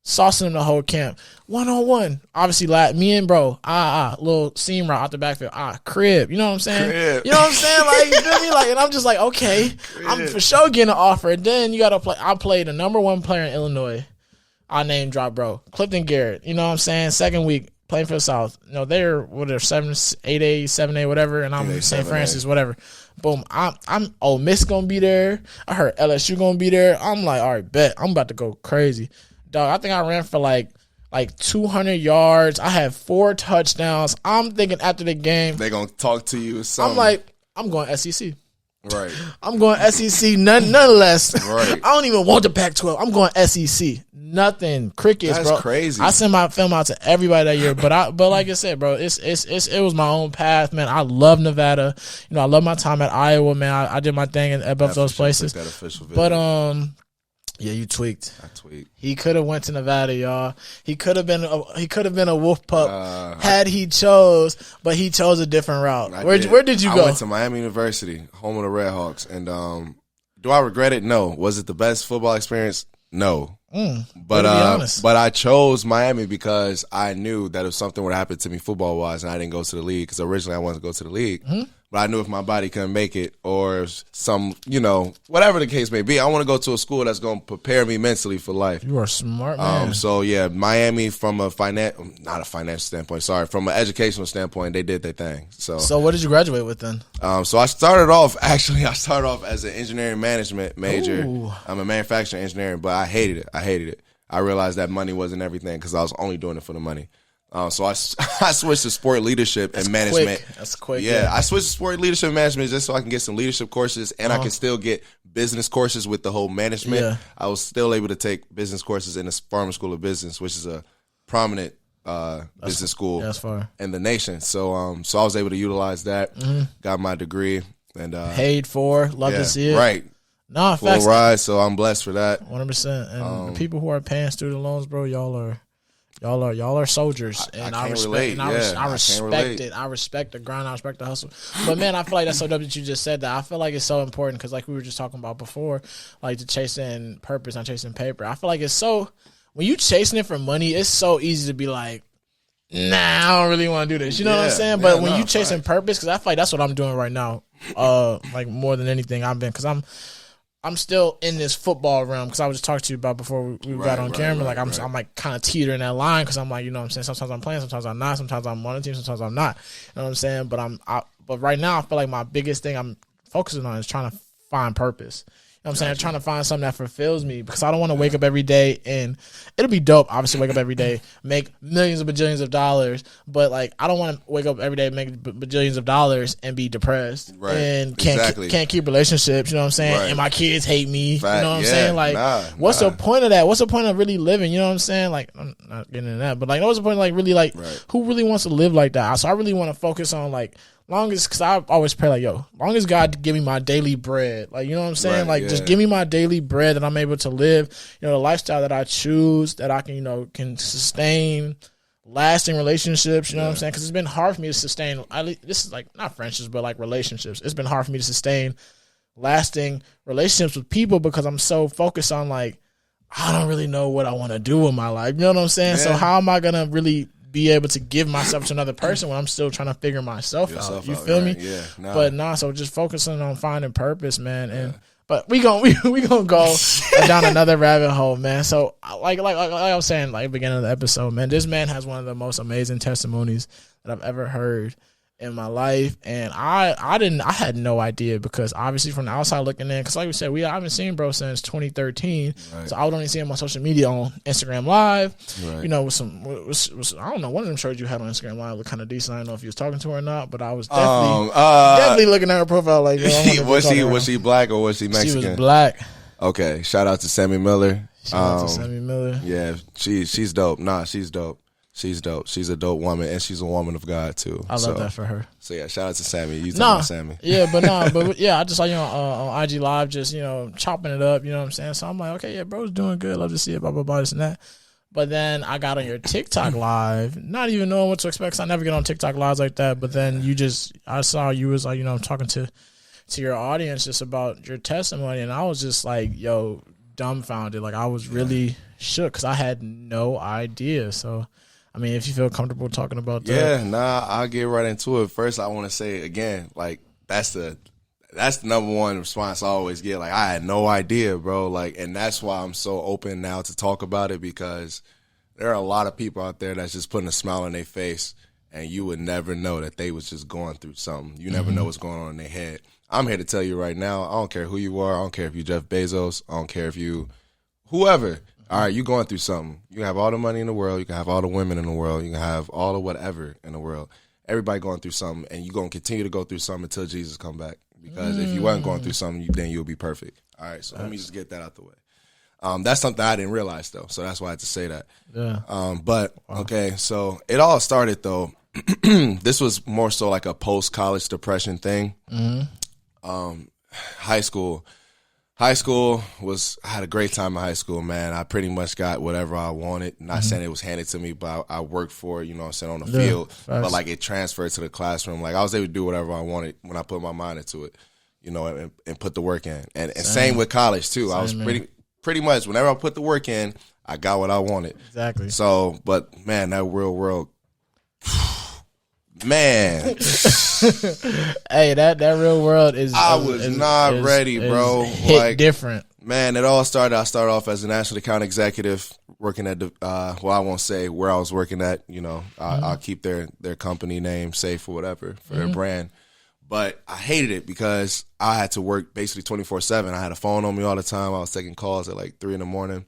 Saucing him the whole camp. 1-on-1. Obviously, me and bro, little seam route out the backfield. Crib. You know what I'm saying? Crib. You know what I'm saying? Like, you feel me? Like, and I'm just like, okay, crib. I'm for sure getting an offer. And then you got to play. I played the number 1 player in Illinois. I name drop, bro. Clifton Garrett. You know what I'm saying? Second week. Playing for the South. They're 8A, 7A, whatever, and I'm St. Francis, whatever. Boom. I'm Ole Miss gonna be there. I heard LSU gonna be there. I'm like, all right, bet. I'm about to go crazy. Dog, I think I ran for like 200 yards. I had 4 touchdowns. I'm thinking after the game, they gonna talk to you or something. I'm like, I'm going SEC. Right. I'm going SEC, none less. Right. I don't even want the Pac-12. I'm going SEC. Nothing. Crickets, That's bro. crazy. I sent my film out to everybody that year, but like I said, bro, it was my own path, man. I love Nevada. I love my time at Iowa, man. I did my thing at both those places. That official visit. But yeah, you tweaked. I tweaked. He could have went to Nevada, y'all. He could have been a wolf pup had he chose, but he chose a different route. Where did you go? I went to Miami University, home of the Red Hawks, and do I regret it? No. Was it the best football experience? No. But I chose Miami because I knew that if something would happen to me football wise and I didn't go to the league, because originally I wanted to go to the league. Mm-hmm. But I knew if my body couldn't make it or some, whatever the case may be, I want to go to a school that's going to prepare me mentally for life. You are smart, man. So, yeah, Miami from not a financial standpoint, sorry, from an educational standpoint, they did their thing. So what did you graduate with then? So I started off as an engineering management major. Ooh. I'm a manufacturing engineering, but I hated it. I realized that money wasn't everything because I was only doing it for the money. So I switched to sport leadership and management. Quick. That's quick. Yeah, I switched to sport leadership and management just so I can get some leadership courses and I can still get business courses with the whole management. Yeah. I was still able to take business courses in the Farmer School of Business, which is a prominent business school in the nation. So I was able to utilize that, got my degree, and paid for. Love to see it. Right. Nah, full ride. So I'm blessed for that. 100%. And the people who are paying student loans, bro, y'all are soldiers, and I respect relate. I respect it. I respect the grind. I respect the hustle. But man, I feel like that's so dope that you just said that. I feel like it's so important because, like we were just talking about before, like to chasing purpose, not chasing paper. I feel like it's so when you chasing it for money, it's so easy to be like, nah, I don't really want to do this. You know what I'm saying? But when you chasing purpose, because I feel like that's what I'm doing right now. Like more than anything, because I'm still in this football realm because I was just talking to you about before we got on camera. Like I'm like kind of teetering that line because I'm like, you know what I'm saying? Sometimes I'm playing, sometimes I'm not. Sometimes I'm on the team, sometimes I'm not. You know what I'm saying? But right now I feel like my biggest thing I'm focusing on is trying to find purpose. You know what I'm saying? I'm trying to find something that fulfills me because I don't want to wake up every day and it'll be dope, obviously, wake up every day, make millions of bajillions of dollars, but like I don't want to wake up every day and make bajillions of dollars and be depressed and can't keep relationships, you know what I'm saying? Right. And my kids hate me, you know what I'm saying? Like, what's the point of that? What's the point of really living, you know what I'm saying? Like, I'm not getting into that, but like, what's the point of like really like, who really wants to live like that? So I really want to focus on like, because I always pray like, long as God give me my daily bread, like, you know what I'm saying? Just give me my daily bread that I'm able to live, the lifestyle that I choose, that I can, can sustain lasting relationships, you know what I'm saying? Because it's been hard for me to sustain, this is like, not friendships, but like relationships. It's been hard for me to sustain lasting relationships with people because I'm so focused on like, I don't really know what I want to do with my life. You know what I'm saying? Yeah. So how am I going to really be able to give myself to another person when I'm still trying to figure myself out? You feel me? Yeah. So just focusing on finding purpose, man. But we gonna go down another rabbit hole, man. So like I was saying, like at the beginning of the episode, man, this man has one of the most amazing testimonies that I've ever heard in my life, and I had no idea because obviously from the outside looking in, because like we said, I haven't seen bro since 2013, so I would only see him on social media on Instagram Live, with I don't know, one of them shows you had on Instagram Live looked kind of decent. I don't know if you was talking to her or not, but I was definitely looking at her profile like, was she black or was she Mexican? She was black. Okay, shout out to Sammy Miller. Shout out to Sammy Miller. Yeah, she's dope. Nah, she's dope. She's dope. She's a dope woman, and she's a woman of God too. I love that for her. So yeah, shout out to Sammy. You talking about Sammy? Yeah, but I just saw you on IG Live, just chopping it up. You know what I'm saying? So I'm like, okay, yeah, bro's doing good. Love to see it. Blah blah blah, this and that. But then I got on your TikTok live, not even knowing what to expect. 'Cause I never get on TikTok lives like that. But then I saw you was like, talking to your audience just about your testimony, and I was just like, yo, dumbfounded. Like I was really shook because I had no idea. So. I mean, if you feel comfortable talking about that. Yeah, I'll get right into it. First, I want to say again, like that's the number one response I always get. Like I had no idea, bro. Like, and that's why I'm so open now to talk about it, because there are a lot of people out there that's just putting a smile on their face, and you would never know that they was just going through something. You never know what's going on in their head. I'm here to tell you right now. I don't care who you are. I don't care if you Jeff Bezos. I don't care if you whoever. All right, you going through something. You can have all the money in the world. You can have all the women in the world. You can have all the whatever in the world. Everybody going through something, and you're going to continue to go through something until Jesus come back. Because if you wasn't going through something, then you'll be perfect. All right, so let me just get that out the way. That's something I didn't realize, though, so that's why I had to say that. Yeah. Okay, so it all started, though. This was more so like a post-college depression thing. High school. High school I had a great time in high school, man. I pretty much got whatever I wanted. Not saying it was handed to me, but I worked for it, on the field. But like it transferred to the classroom. Like I was able to do whatever I wanted when I put my mind into it, and put the work in. And same with college too. I was pretty much whenever I put the work in, I got what I wanted. Exactly. So, but man, that real world, man. Hey, that real world is. I was not ready, bro. Hit different. Man, it all started. I started off as a national account executive working at the. Well, I won't say where I was working at. I'll keep their company name safe or whatever for their brand. But I hated it because I had to work basically 24/7. I had a phone on me all the time. I was taking calls at like 3 a.m.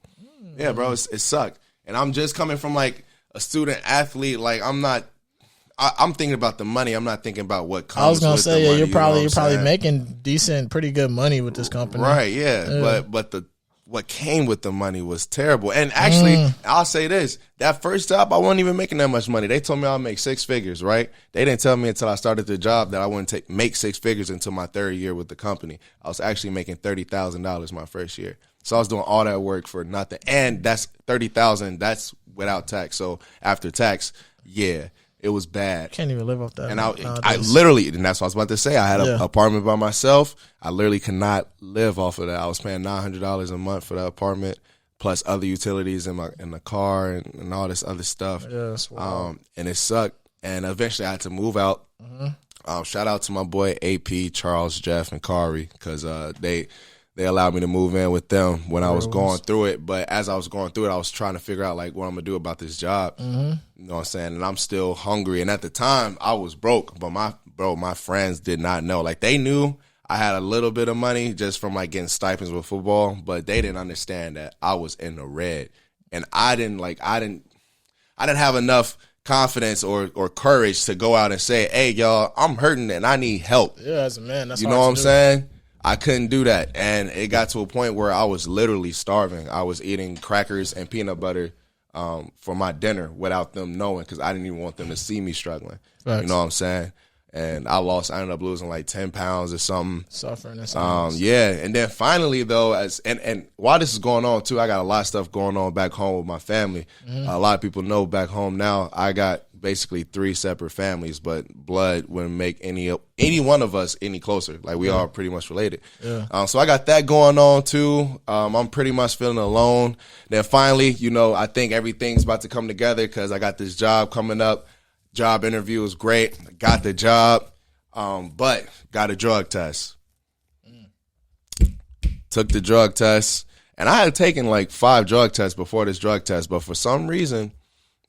Yeah, bro, it sucked. And I'm just coming from like a student athlete. Like I'm thinking about the money. I'm not thinking about what comes. I was gonna say, money, you're probably making pretty good money with this company, right? Yeah, but what came with the money was terrible. And actually, I'll say this: that first job, I wasn't even making that much money. They told me I'll make 6 figures, right? They didn't tell me until I started the job that I wouldn't make 6 figures until my 3rd year with the company. I was actually making $30,000 my first year, so I was doing all that work for nothing. And that's $30,000. That's without tax. So after tax, yeah. It was bad. Can't even live off that. And I literally, and that's what I was about to say. I had an apartment by myself. I literally could not live off of that. I was paying $900 a month for that apartment, plus other utilities in the car and all this other stuff. Yeah, that's wild. And it sucked. And eventually I had to move out. Shout out to my boy AP, Charles, Jeff, and Kari, because they allowed me to move in with them when I was going through it. But as I was going through it, I was trying to figure out like what I'm gonna do about this job. You know what I'm saying? And I'm still hungry. And at the time, I was broke, but my friends did not know. Like they knew I had a little bit of money just from like getting stipends with football, but they didn't understand that I was in the red, and I didn't have enough confidence or courage to go out and say, "Hey, y'all, I'm hurting and I need help." Yeah, as a man, that's you know what I'm saying. I couldn't do that, and it got to a point where I was literally starving. I was eating crackers and peanut butter for my dinner without them knowing, because I didn't even want them to see me struggling. Facts. You know what I'm saying? And I ended up losing like 10 pounds or something. Suffering. Yeah, and then finally though, and while this is going on too, I got a lot of stuff going on back home with my family. A lot of people know back home now, I got basically 3 separate families, but blood wouldn't make any one of us any closer. Like we are pretty much related. So I got that going on too. I'm pretty much feeling alone. Then finally, I think everything's about to come together because I got this job coming up. Job interview was great. Got the job, but got a drug test. Took the drug test, and I had taken like 5 drug tests before this drug test, but for some reason,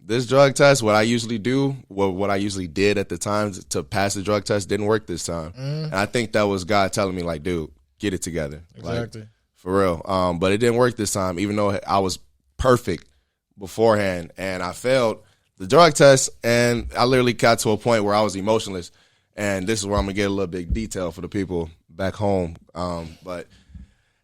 this drug test, what I usually did at the time to pass the drug test, didn't work this time. And I think that was God telling me, like, dude, get it together. Exactly. Like, for real. But it didn't work this time, even though I was perfect beforehand, and I failed the drug test, and I literally got to a point where I was emotionless. And this is where I'm going to get a little bit detail for the people back home. But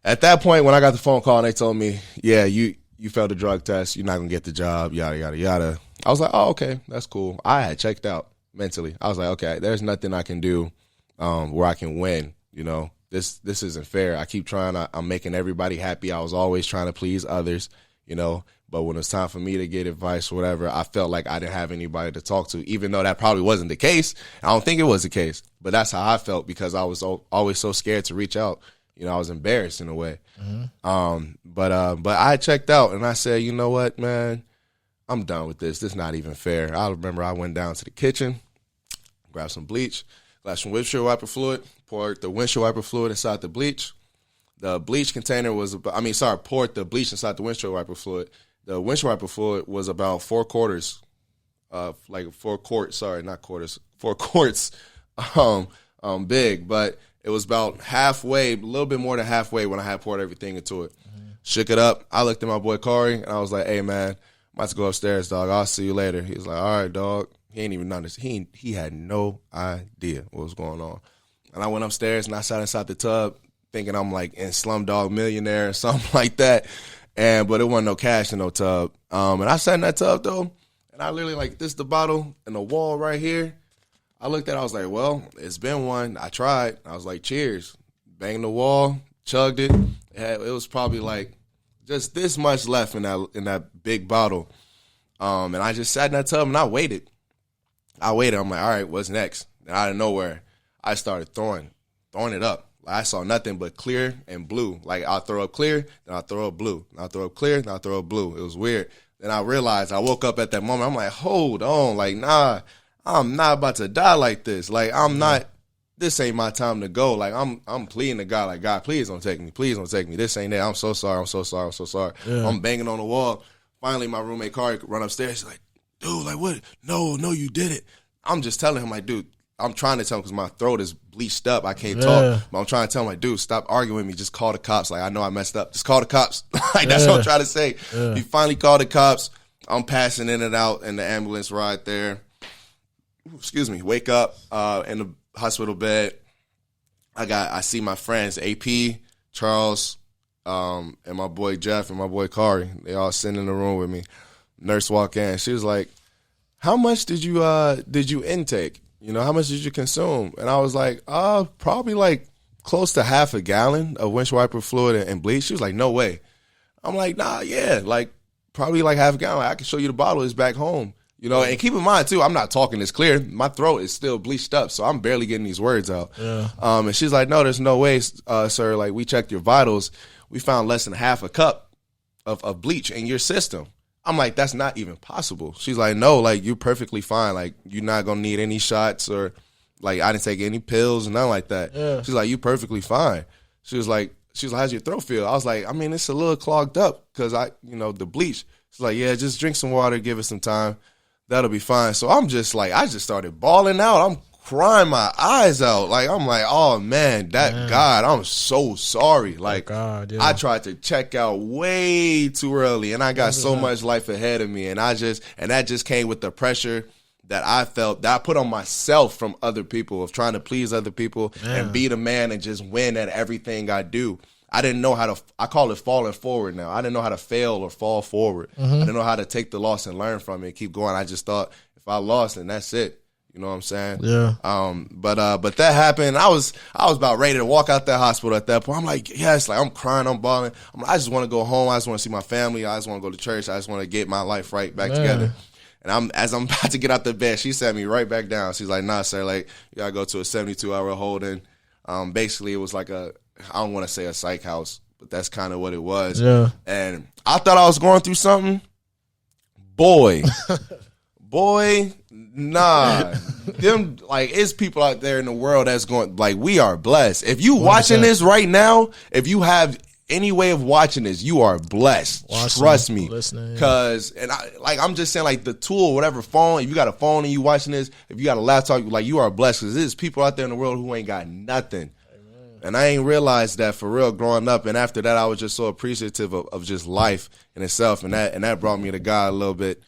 at that point, when I got the phone call and they told me, yeah, you failed the drug test, you're not going to get the job, yada, yada, yada. I was like, oh, okay, that's cool. I had checked out mentally. I was like, okay, there's nothing I can do where I can win. You know, this isn't fair. I keep trying. I'm making everybody happy. I was always trying to please others, you know. But when it's time for me to get advice or whatever, I felt like I didn't have anybody to talk to, even though that probably wasn't the case. I don't think it was the case. But that's how I felt because I was always so scared to reach out. You know, I was embarrassed in a way. But I checked out and I said, you know what, man, I'm done with this. This is not even fair. I remember I went down to the kitchen, grabbed some bleach, got some windshield wiper fluid, poured the windshield wiper fluid inside the bleach. The bleach container was poured the bleach inside the windshield wiper fluid. The windshield wiper fluid was about 4 quarts, big, but it was about halfway, a little bit more than halfway when I had poured everything into it. Shook it up. I looked at my boy Corey, and I was like, hey, man, I'm about to go upstairs, dog. I'll see you later. He was like, all right, dog. He ain't even understand. He had no idea what was going on. And I went upstairs, and I sat inside the tub thinking I'm like in Slumdog Millionaire or something like that. But it wasn't no cash in no tub. And I sat in that tub, though, and I literally like this the bottle and the wall right here. I looked at it, I was like, well, it's been one. I tried. I was like, cheers. Banged the wall, chugged it. It was probably like just this much left in that big bottle. And I just sat in that tub and I waited. I'm like, all right, what's next? And out of nowhere, I started throwing it up. I saw nothing but clear and blue. Like, I'll throw up clear, then I'll throw up blue. I'll throw up clear, then I'll throw up blue. It was weird. Then I realized, I woke up at that moment. I'm like, hold on. Like, nah, I'm not about to die like this. Like, this ain't my time to go. Like, I'm pleading to God, like, God, please don't take me. Please don't take me. This ain't it. I'm so sorry. I'm so sorry. I'm so sorry. Yeah. I'm banging on the wall. Finally, my roommate, Kari, run upstairs. She's like, dude, like, what? No, you did it. I'm just telling him, like, dude, I'm trying to tell him because my throat is bleached up. I can't talk. But I'm trying to tell him, like, dude, stop arguing with me. Just call the cops. Like, I know I messed up. Just call the cops. Like, that's what I'm trying to say. He finally called the cops. I'm passing in and out in the ambulance ride there. Excuse me. Wake up in the hospital bed. I see my friends, AP, Charles, and my boy Jeff and my boy Kari. They all sitting in the room with me. Nurse walked in. She was like, how much did you intake? You know, how much did you consume? And I was like, probably like close to half a gallon of windshield wiper fluid and bleach. She was like, no way. I'm like, nah, yeah, like probably like half a gallon. I can show you the bottle. It's back home. You know, and keep in mind, too, I'm not talking this clear. My throat is still bleached up, so I'm barely getting these words out. Yeah. And she's like, no, there's no way, sir. Like, we checked your vitals. We found less than half a cup of bleach in your system. I'm like, that's not even possible. She's like, no, like, you're perfectly fine. Like, you're not going to need any shots or, like, I didn't take any pills or nothing like that. Yeah. She's like, you perfectly fine. She was like, how's your throat feel? I was like, I mean, it's a little clogged up because the bleach. She's like, yeah, just drink some water, give it some time. That'll be fine. So I'm just like, I just started bawling out. I'm crying my eyes out. Like, I'm like, oh, man, God, I'm so sorry. Like, God, yeah. I tried to check out way too early, and I got so much life ahead of me. And that just came with the pressure that I felt, that I put on myself from other people, of trying to please other people and be the man and just win at everything I do. I didn't know how to, I call it falling forward now. I didn't know how to fail or fall forward. I didn't know how to take the loss and learn from it and keep going. I just thought, if I lost, then that's it. You know what I'm saying? Yeah. But that happened. I was about ready to walk out that hospital at that point. I'm like, yes, like I'm crying, I'm bawling. I just want to go home. I just want to see my family. I just want to go to church. I just want to get my life right back together. And as I'm about to get out the bed, she sat me right back down. She's like, nah, sir, like, you got to go to a 72-hour holding. Basically, it was like I don't want to say a psych house, but that's kind of what it was. Yeah. And I thought I was going through something. Boy, nah. Them, like, it's people out there in the world that's going, like, we are blessed. If you watching this right now, if you have any way of watching this, you are blessed. Trust me. Because, I'm just saying, like, the tool, whatever phone, if you got a phone and you watching this, if you got a laptop, like, you are blessed. Because there's people out there in the world who ain't got nothing. And I ain't realized that for real growing up. And after that, I was just so appreciative of just life in itself. And that brought me to God a little bit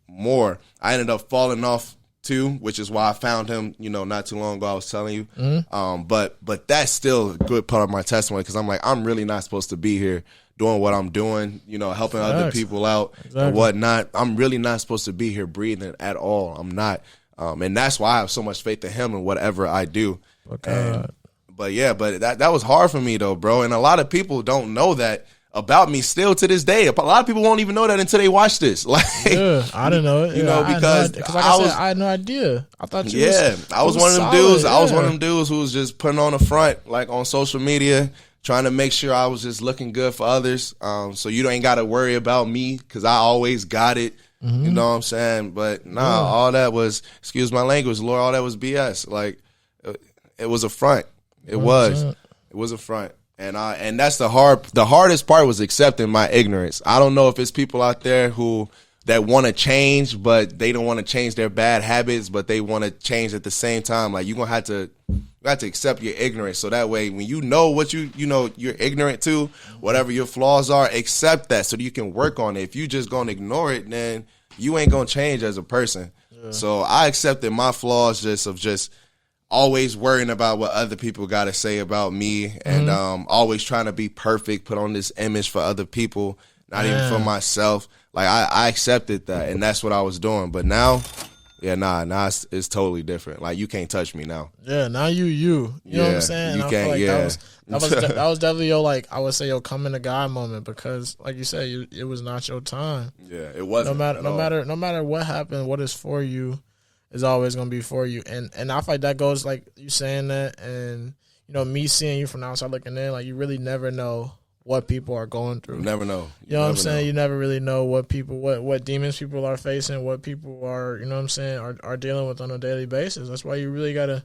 more. I ended up falling off too, which is why I found him, not too long ago, I was telling you. But that's still a good part of my testimony, because I'm like, I'm really not supposed to be here doing what I'm doing, you know, helping other people out and whatnot. I'm really not supposed to be here breathing at all. I'm not. And that's why I have so much faith in him and whatever I do. But that was hard for me though, bro. And a lot of people don't know that about me still to this day. A lot of people won't even know that until they watch this. Like, I didn't know it. You know, because I had no idea. I thought you I was one of them dudes. I was one of them dudes who was just putting on a front, like on social media, trying to make sure I was just looking good for others. So you ain't got to worry about me because I always got it. You know what I'm saying? But all that was, excuse my language, Lord, all that was BS. Like, it was a front. It was a front. And that's the hardest part was accepting my ignorance. I don't know if it's people out there that want to change, but they don't want to change their bad habits, but they want to change at the same time. Like, you're going to have to accept your ignorance. So that way, when you know what you know, you're ignorant to, whatever your flaws are, accept that so that you can work on it. If you just going to ignore it, then you ain't going to change as a person. So I accepted my flaws just always worrying about what other people got to say about me and always trying to be perfect, put on this image for other people, not even for myself. Like, I accepted that, and that's what I was doing. But now, now it's totally different. Like, you can't touch me now. Yeah, now you know what I'm saying? You can't, that was definitely your, like, I would say your coming to God moment because, like you said, it was not your time. Yeah, it wasn't. No matter what happened, what is for you is always gonna be for you. And I feel like that goes like you saying that, and you know, me seeing you from the outside looking in, like, you really never know what people are going through. You never know. You know what I'm saying? You never really know what demons people are facing, what people are, you know what I'm saying, are dealing with on a daily basis. That's why you really gotta,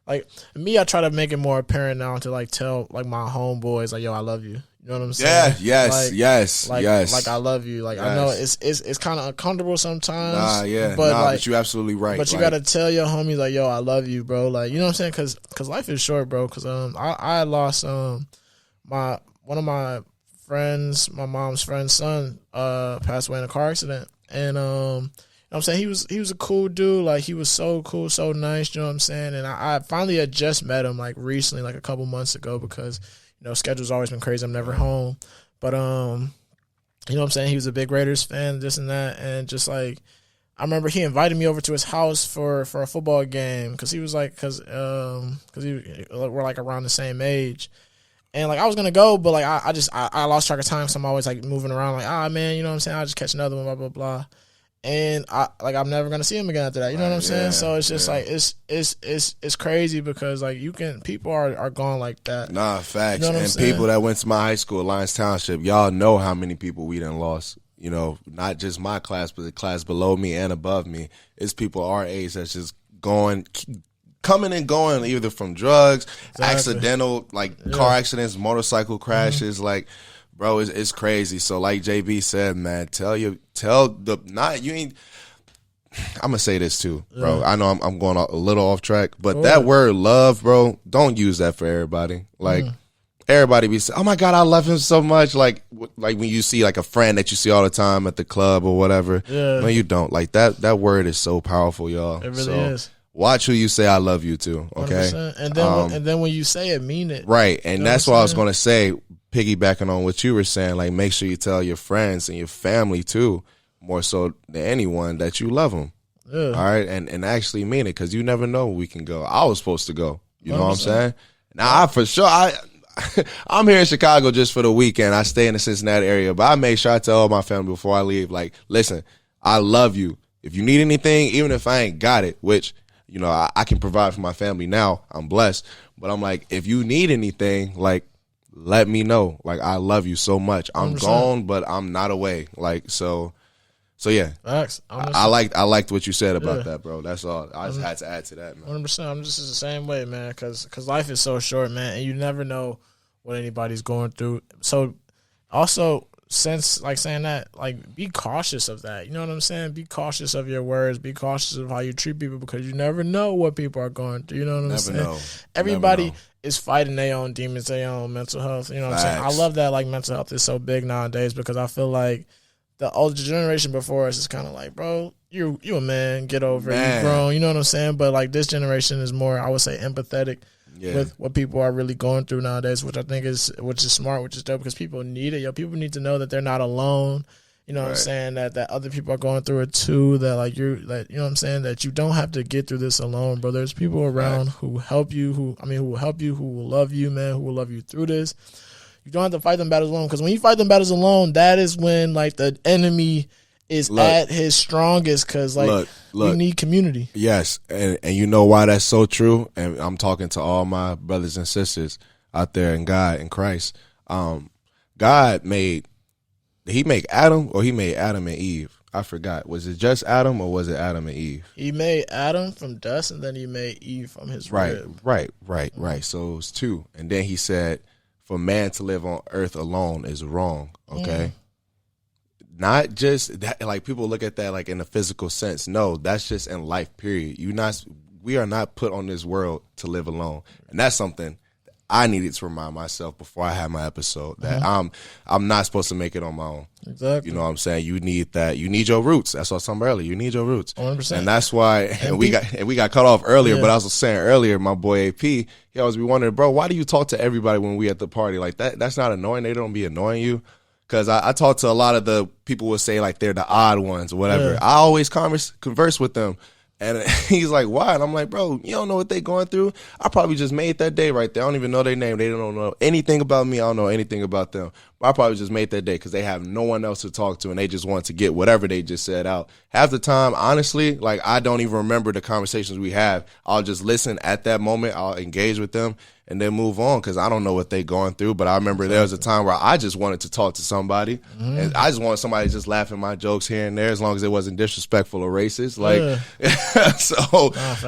like, me, I try to make it more apparent now to, like, tell, like, my homeboys, like, yo, I love you. You know what I'm saying? Yes. Like, I love you. Like, I know it's kind of uncomfortable sometimes. But you're absolutely right. But you gotta tell your homies, like, yo, I love you, bro. Like, you know what I'm saying? Cause life is short, bro. Cause I lost one of my friends, my mom's friend's son, passed away in a car accident, and you know what I'm saying, he was a cool dude. Like, he was so cool, so nice. You know what I'm saying? And I finally had just met him, like, recently, like a couple months ago, because, you know, schedule's always been crazy. I'm never home. But, you know what I'm saying? He was a big Raiders fan, this and that. And just, like, I remember he invited me over to his house for a football game because he was, like, because we're, like, around the same age. And, like, I was going to go, but, like, I lost track of time, so I'm always, like, moving around, like, man, you know what I'm saying? I'll just catch another one, blah, blah, blah. And I'm never gonna see him again after that. You know what I'm saying? So it's just like it's crazy because, like, people are gone like that. Nah, facts. You know and people that went to my high school, Alliance Township, y'all know how many people we done lost. You know, not just my class, but the class below me and above me. It's people our age that's just coming and going, either from drugs, accidental, like car accidents, motorcycle crashes, like. Bro, it's crazy. So, like JB said, man, I'm gonna say this too, bro. I know I'm going a little off track, but that word love, bro, don't use that for everybody. Like, everybody be saying, oh my God, I love him so much. Like when you see, like, a friend that you see all the time at the club or whatever. No, you don't. Like, that word is so powerful, y'all. It really is. Watch who you say I love you to, okay? 100%. And then when you say it, mean it. Right, and that's what I was gonna say. Piggybacking on what you were saying, like, make sure you tell your friends and your family too, more so than anyone, that you love them. All right, and actually mean it, because you never know where we can go. I was supposed to go. You know 100%. What I'm saying? Now, I'm here in Chicago just for the weekend. I stay in the Cincinnati area, but I make sure I tell all my family before I leave, like, listen, I love you. If you need anything, even if I ain't got it, which, you know, I can provide for my family now, I'm blessed. But I'm like, if you need anything, like, let me know. Like, I love you so much. I'm 100%. Gone, but I'm not away. Like, so yeah. Facts. I liked what you said about that, bro. That's all. I just had to add to that, man. 100%. I'm just the same way, man, because life is so short, man, and you never know what anybody's going through. So, also, since, like, saying that, like, be cautious of that. You know what I'm saying? Be cautious of your words. Be cautious of how you treat people, because you never know what people are going through. You know what I'm saying? Never know. Everybody is fighting their own demons, their own mental health. You know what I'm saying? I love that, like, mental health is so big nowadays, because I feel like the older generation before us is kind of like, bro, you a man, get over it, you grown. You know what I'm saying? But, like, this generation is more, I would say, empathetic with what people are really going through nowadays, which I think which is smart, which is dope, because people need it. People need to know that they're not alone. You know what I'm saying? That other people are going through it too. That like you know what I'm saying? That you don't have to get through this alone, bro. There's people around who help you, who will help you, who will love you, man, who will love you through this. You don't have to fight them battles alone, because when you fight them battles alone, that is when like the enemy is at his strongest, because like you need community. Yes, and you know why that's so true? And I'm talking to all my brothers and sisters out there in God and Christ. God made Adam, or he made Adam and Eve? I forgot. Was it just Adam, or was it Adam and Eve? He made Adam from dust, and then he made Eve from his rib. Right. So it was two. And then he said, for man to live on earth alone is wrong, okay? Not just that, like people look at that like in a physical sense. No, that's just in life, period. We are not put on this world to live alone. And that's something I needed to remind myself before I had my episode, that I'm not supposed to make it on my own. Exactly. You know what I'm saying? You need that. You need your roots. That's what I said earlier. You need your roots. 100%. And that's why, and we got cut off earlier, but I was saying earlier, my boy AP, he always be wondering, bro, why do you talk to everybody when we at the party? Like that's not annoying. They don't be annoying you. Because I talk to a lot of the people would say like they're the odd ones or whatever. Yeah. I always converse with them. And he's like, why? And I'm like, bro, you don't know what they going through? I probably just made that day right there. I don't even know their name. They don't know anything about me. I don't know anything about them. But I probably just made that day because they have no one else to talk to, and they just want to get whatever they just said out. Half the time, honestly, like I don't even remember the conversations we have. I'll just listen at that moment. I'll engage with them and then move on because I don't know what they going through. But I remember there was a time where I just wanted to talk to somebody, and I just wanted somebody to just laugh at my jokes here and there, as long as it wasn't disrespectful or racist. Like,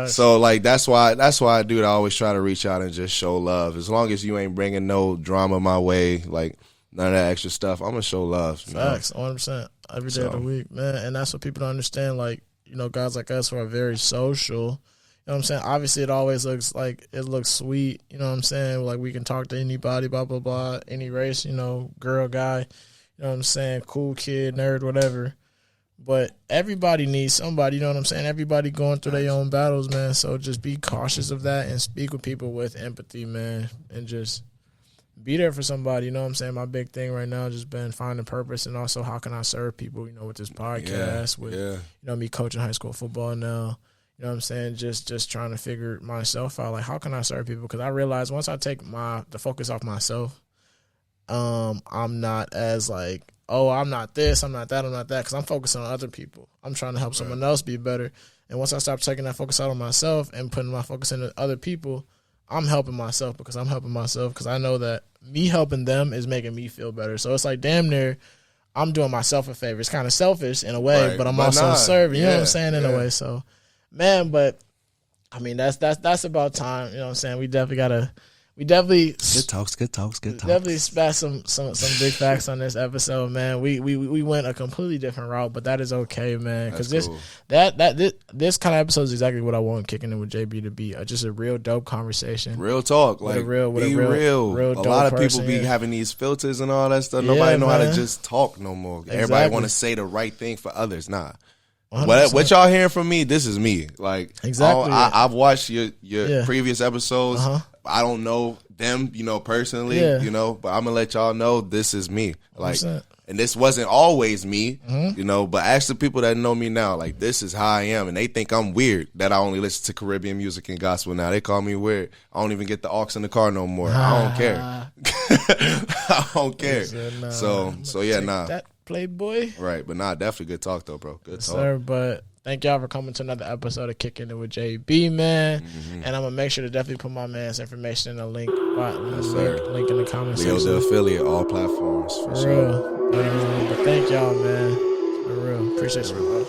so like that's why dude, I always try to reach out and just show love. As long as you ain't bringing no drama my way, like none of that extra stuff, I'm gonna show love. Facts, 100%, every day of the week, man. And that's what people don't understand. Like, you know, guys like us who are very social. You know what I'm saying? Obviously, it always looks like it looks sweet. You know what I'm saying? Like, we can talk to anybody, blah, blah, blah, any race, you know, girl, guy, you know what I'm saying? Cool kid, nerd, whatever. But everybody needs somebody, you know what I'm saying? Everybody going through their own battles, man. So just be cautious of that and speak with people with empathy, man. And just be there for somebody, you know what I'm saying? My big thing right now has just been finding purpose, and also how can I serve people, you know, with this podcast, you know, me coaching high school football now. You know what I'm saying? Just trying to figure myself out. Like, how can I serve people? Because I realized once I take the focus off myself, I'm not as like, oh, I'm not this, I'm not that, I'm not that. Because I'm focusing on other people. I'm trying to help someone else be better. And once I stop taking that focus out on myself and putting my focus into other people, I'm helping myself because I know that me helping them is making me feel better. So it's like damn near I'm doing myself a favor. It's kind of selfish in a way, but I'm also serving. You know what I'm saying? In a way. So, man, but I mean that's about time. You know what I'm saying? We definitely good talks. Definitely spat some big facts on this episode, man. We went a completely different route, but that is okay, man. Because this kind of episode is exactly what I want Kicking It With JB to be. Just a real dope conversation, real talk, like real. A lot of people be having these filters and all that stuff. Nobody know how to just talk no more. Exactly. Everybody want to say the right thing for others. Nah. 100%. What y'all hearing from me? This is me. Like, exactly. I've watched your previous episodes. I don't know them, you know, personally, you know, but I'm gonna let y'all know this is me. Like, 100%. And this wasn't always me, you know, but ask the people that know me now, like, this is how I am, and they think I'm weird that I only listen to Caribbean music and gospel now. They call me weird. I don't even get the aux in the car no more. I don't care. I don't care. So yeah, nah. That Playboy. Right, but nah, definitely good talk though, bro. Good talk. Sir, but thank y'all for coming to another episode of Kicking It With JB, man. And I'm going to make sure to definitely put my man's information in the link in the comments section. Leo the affiliate, all platforms. For real. But thank y'all, man. For real. Appreciate you, bro.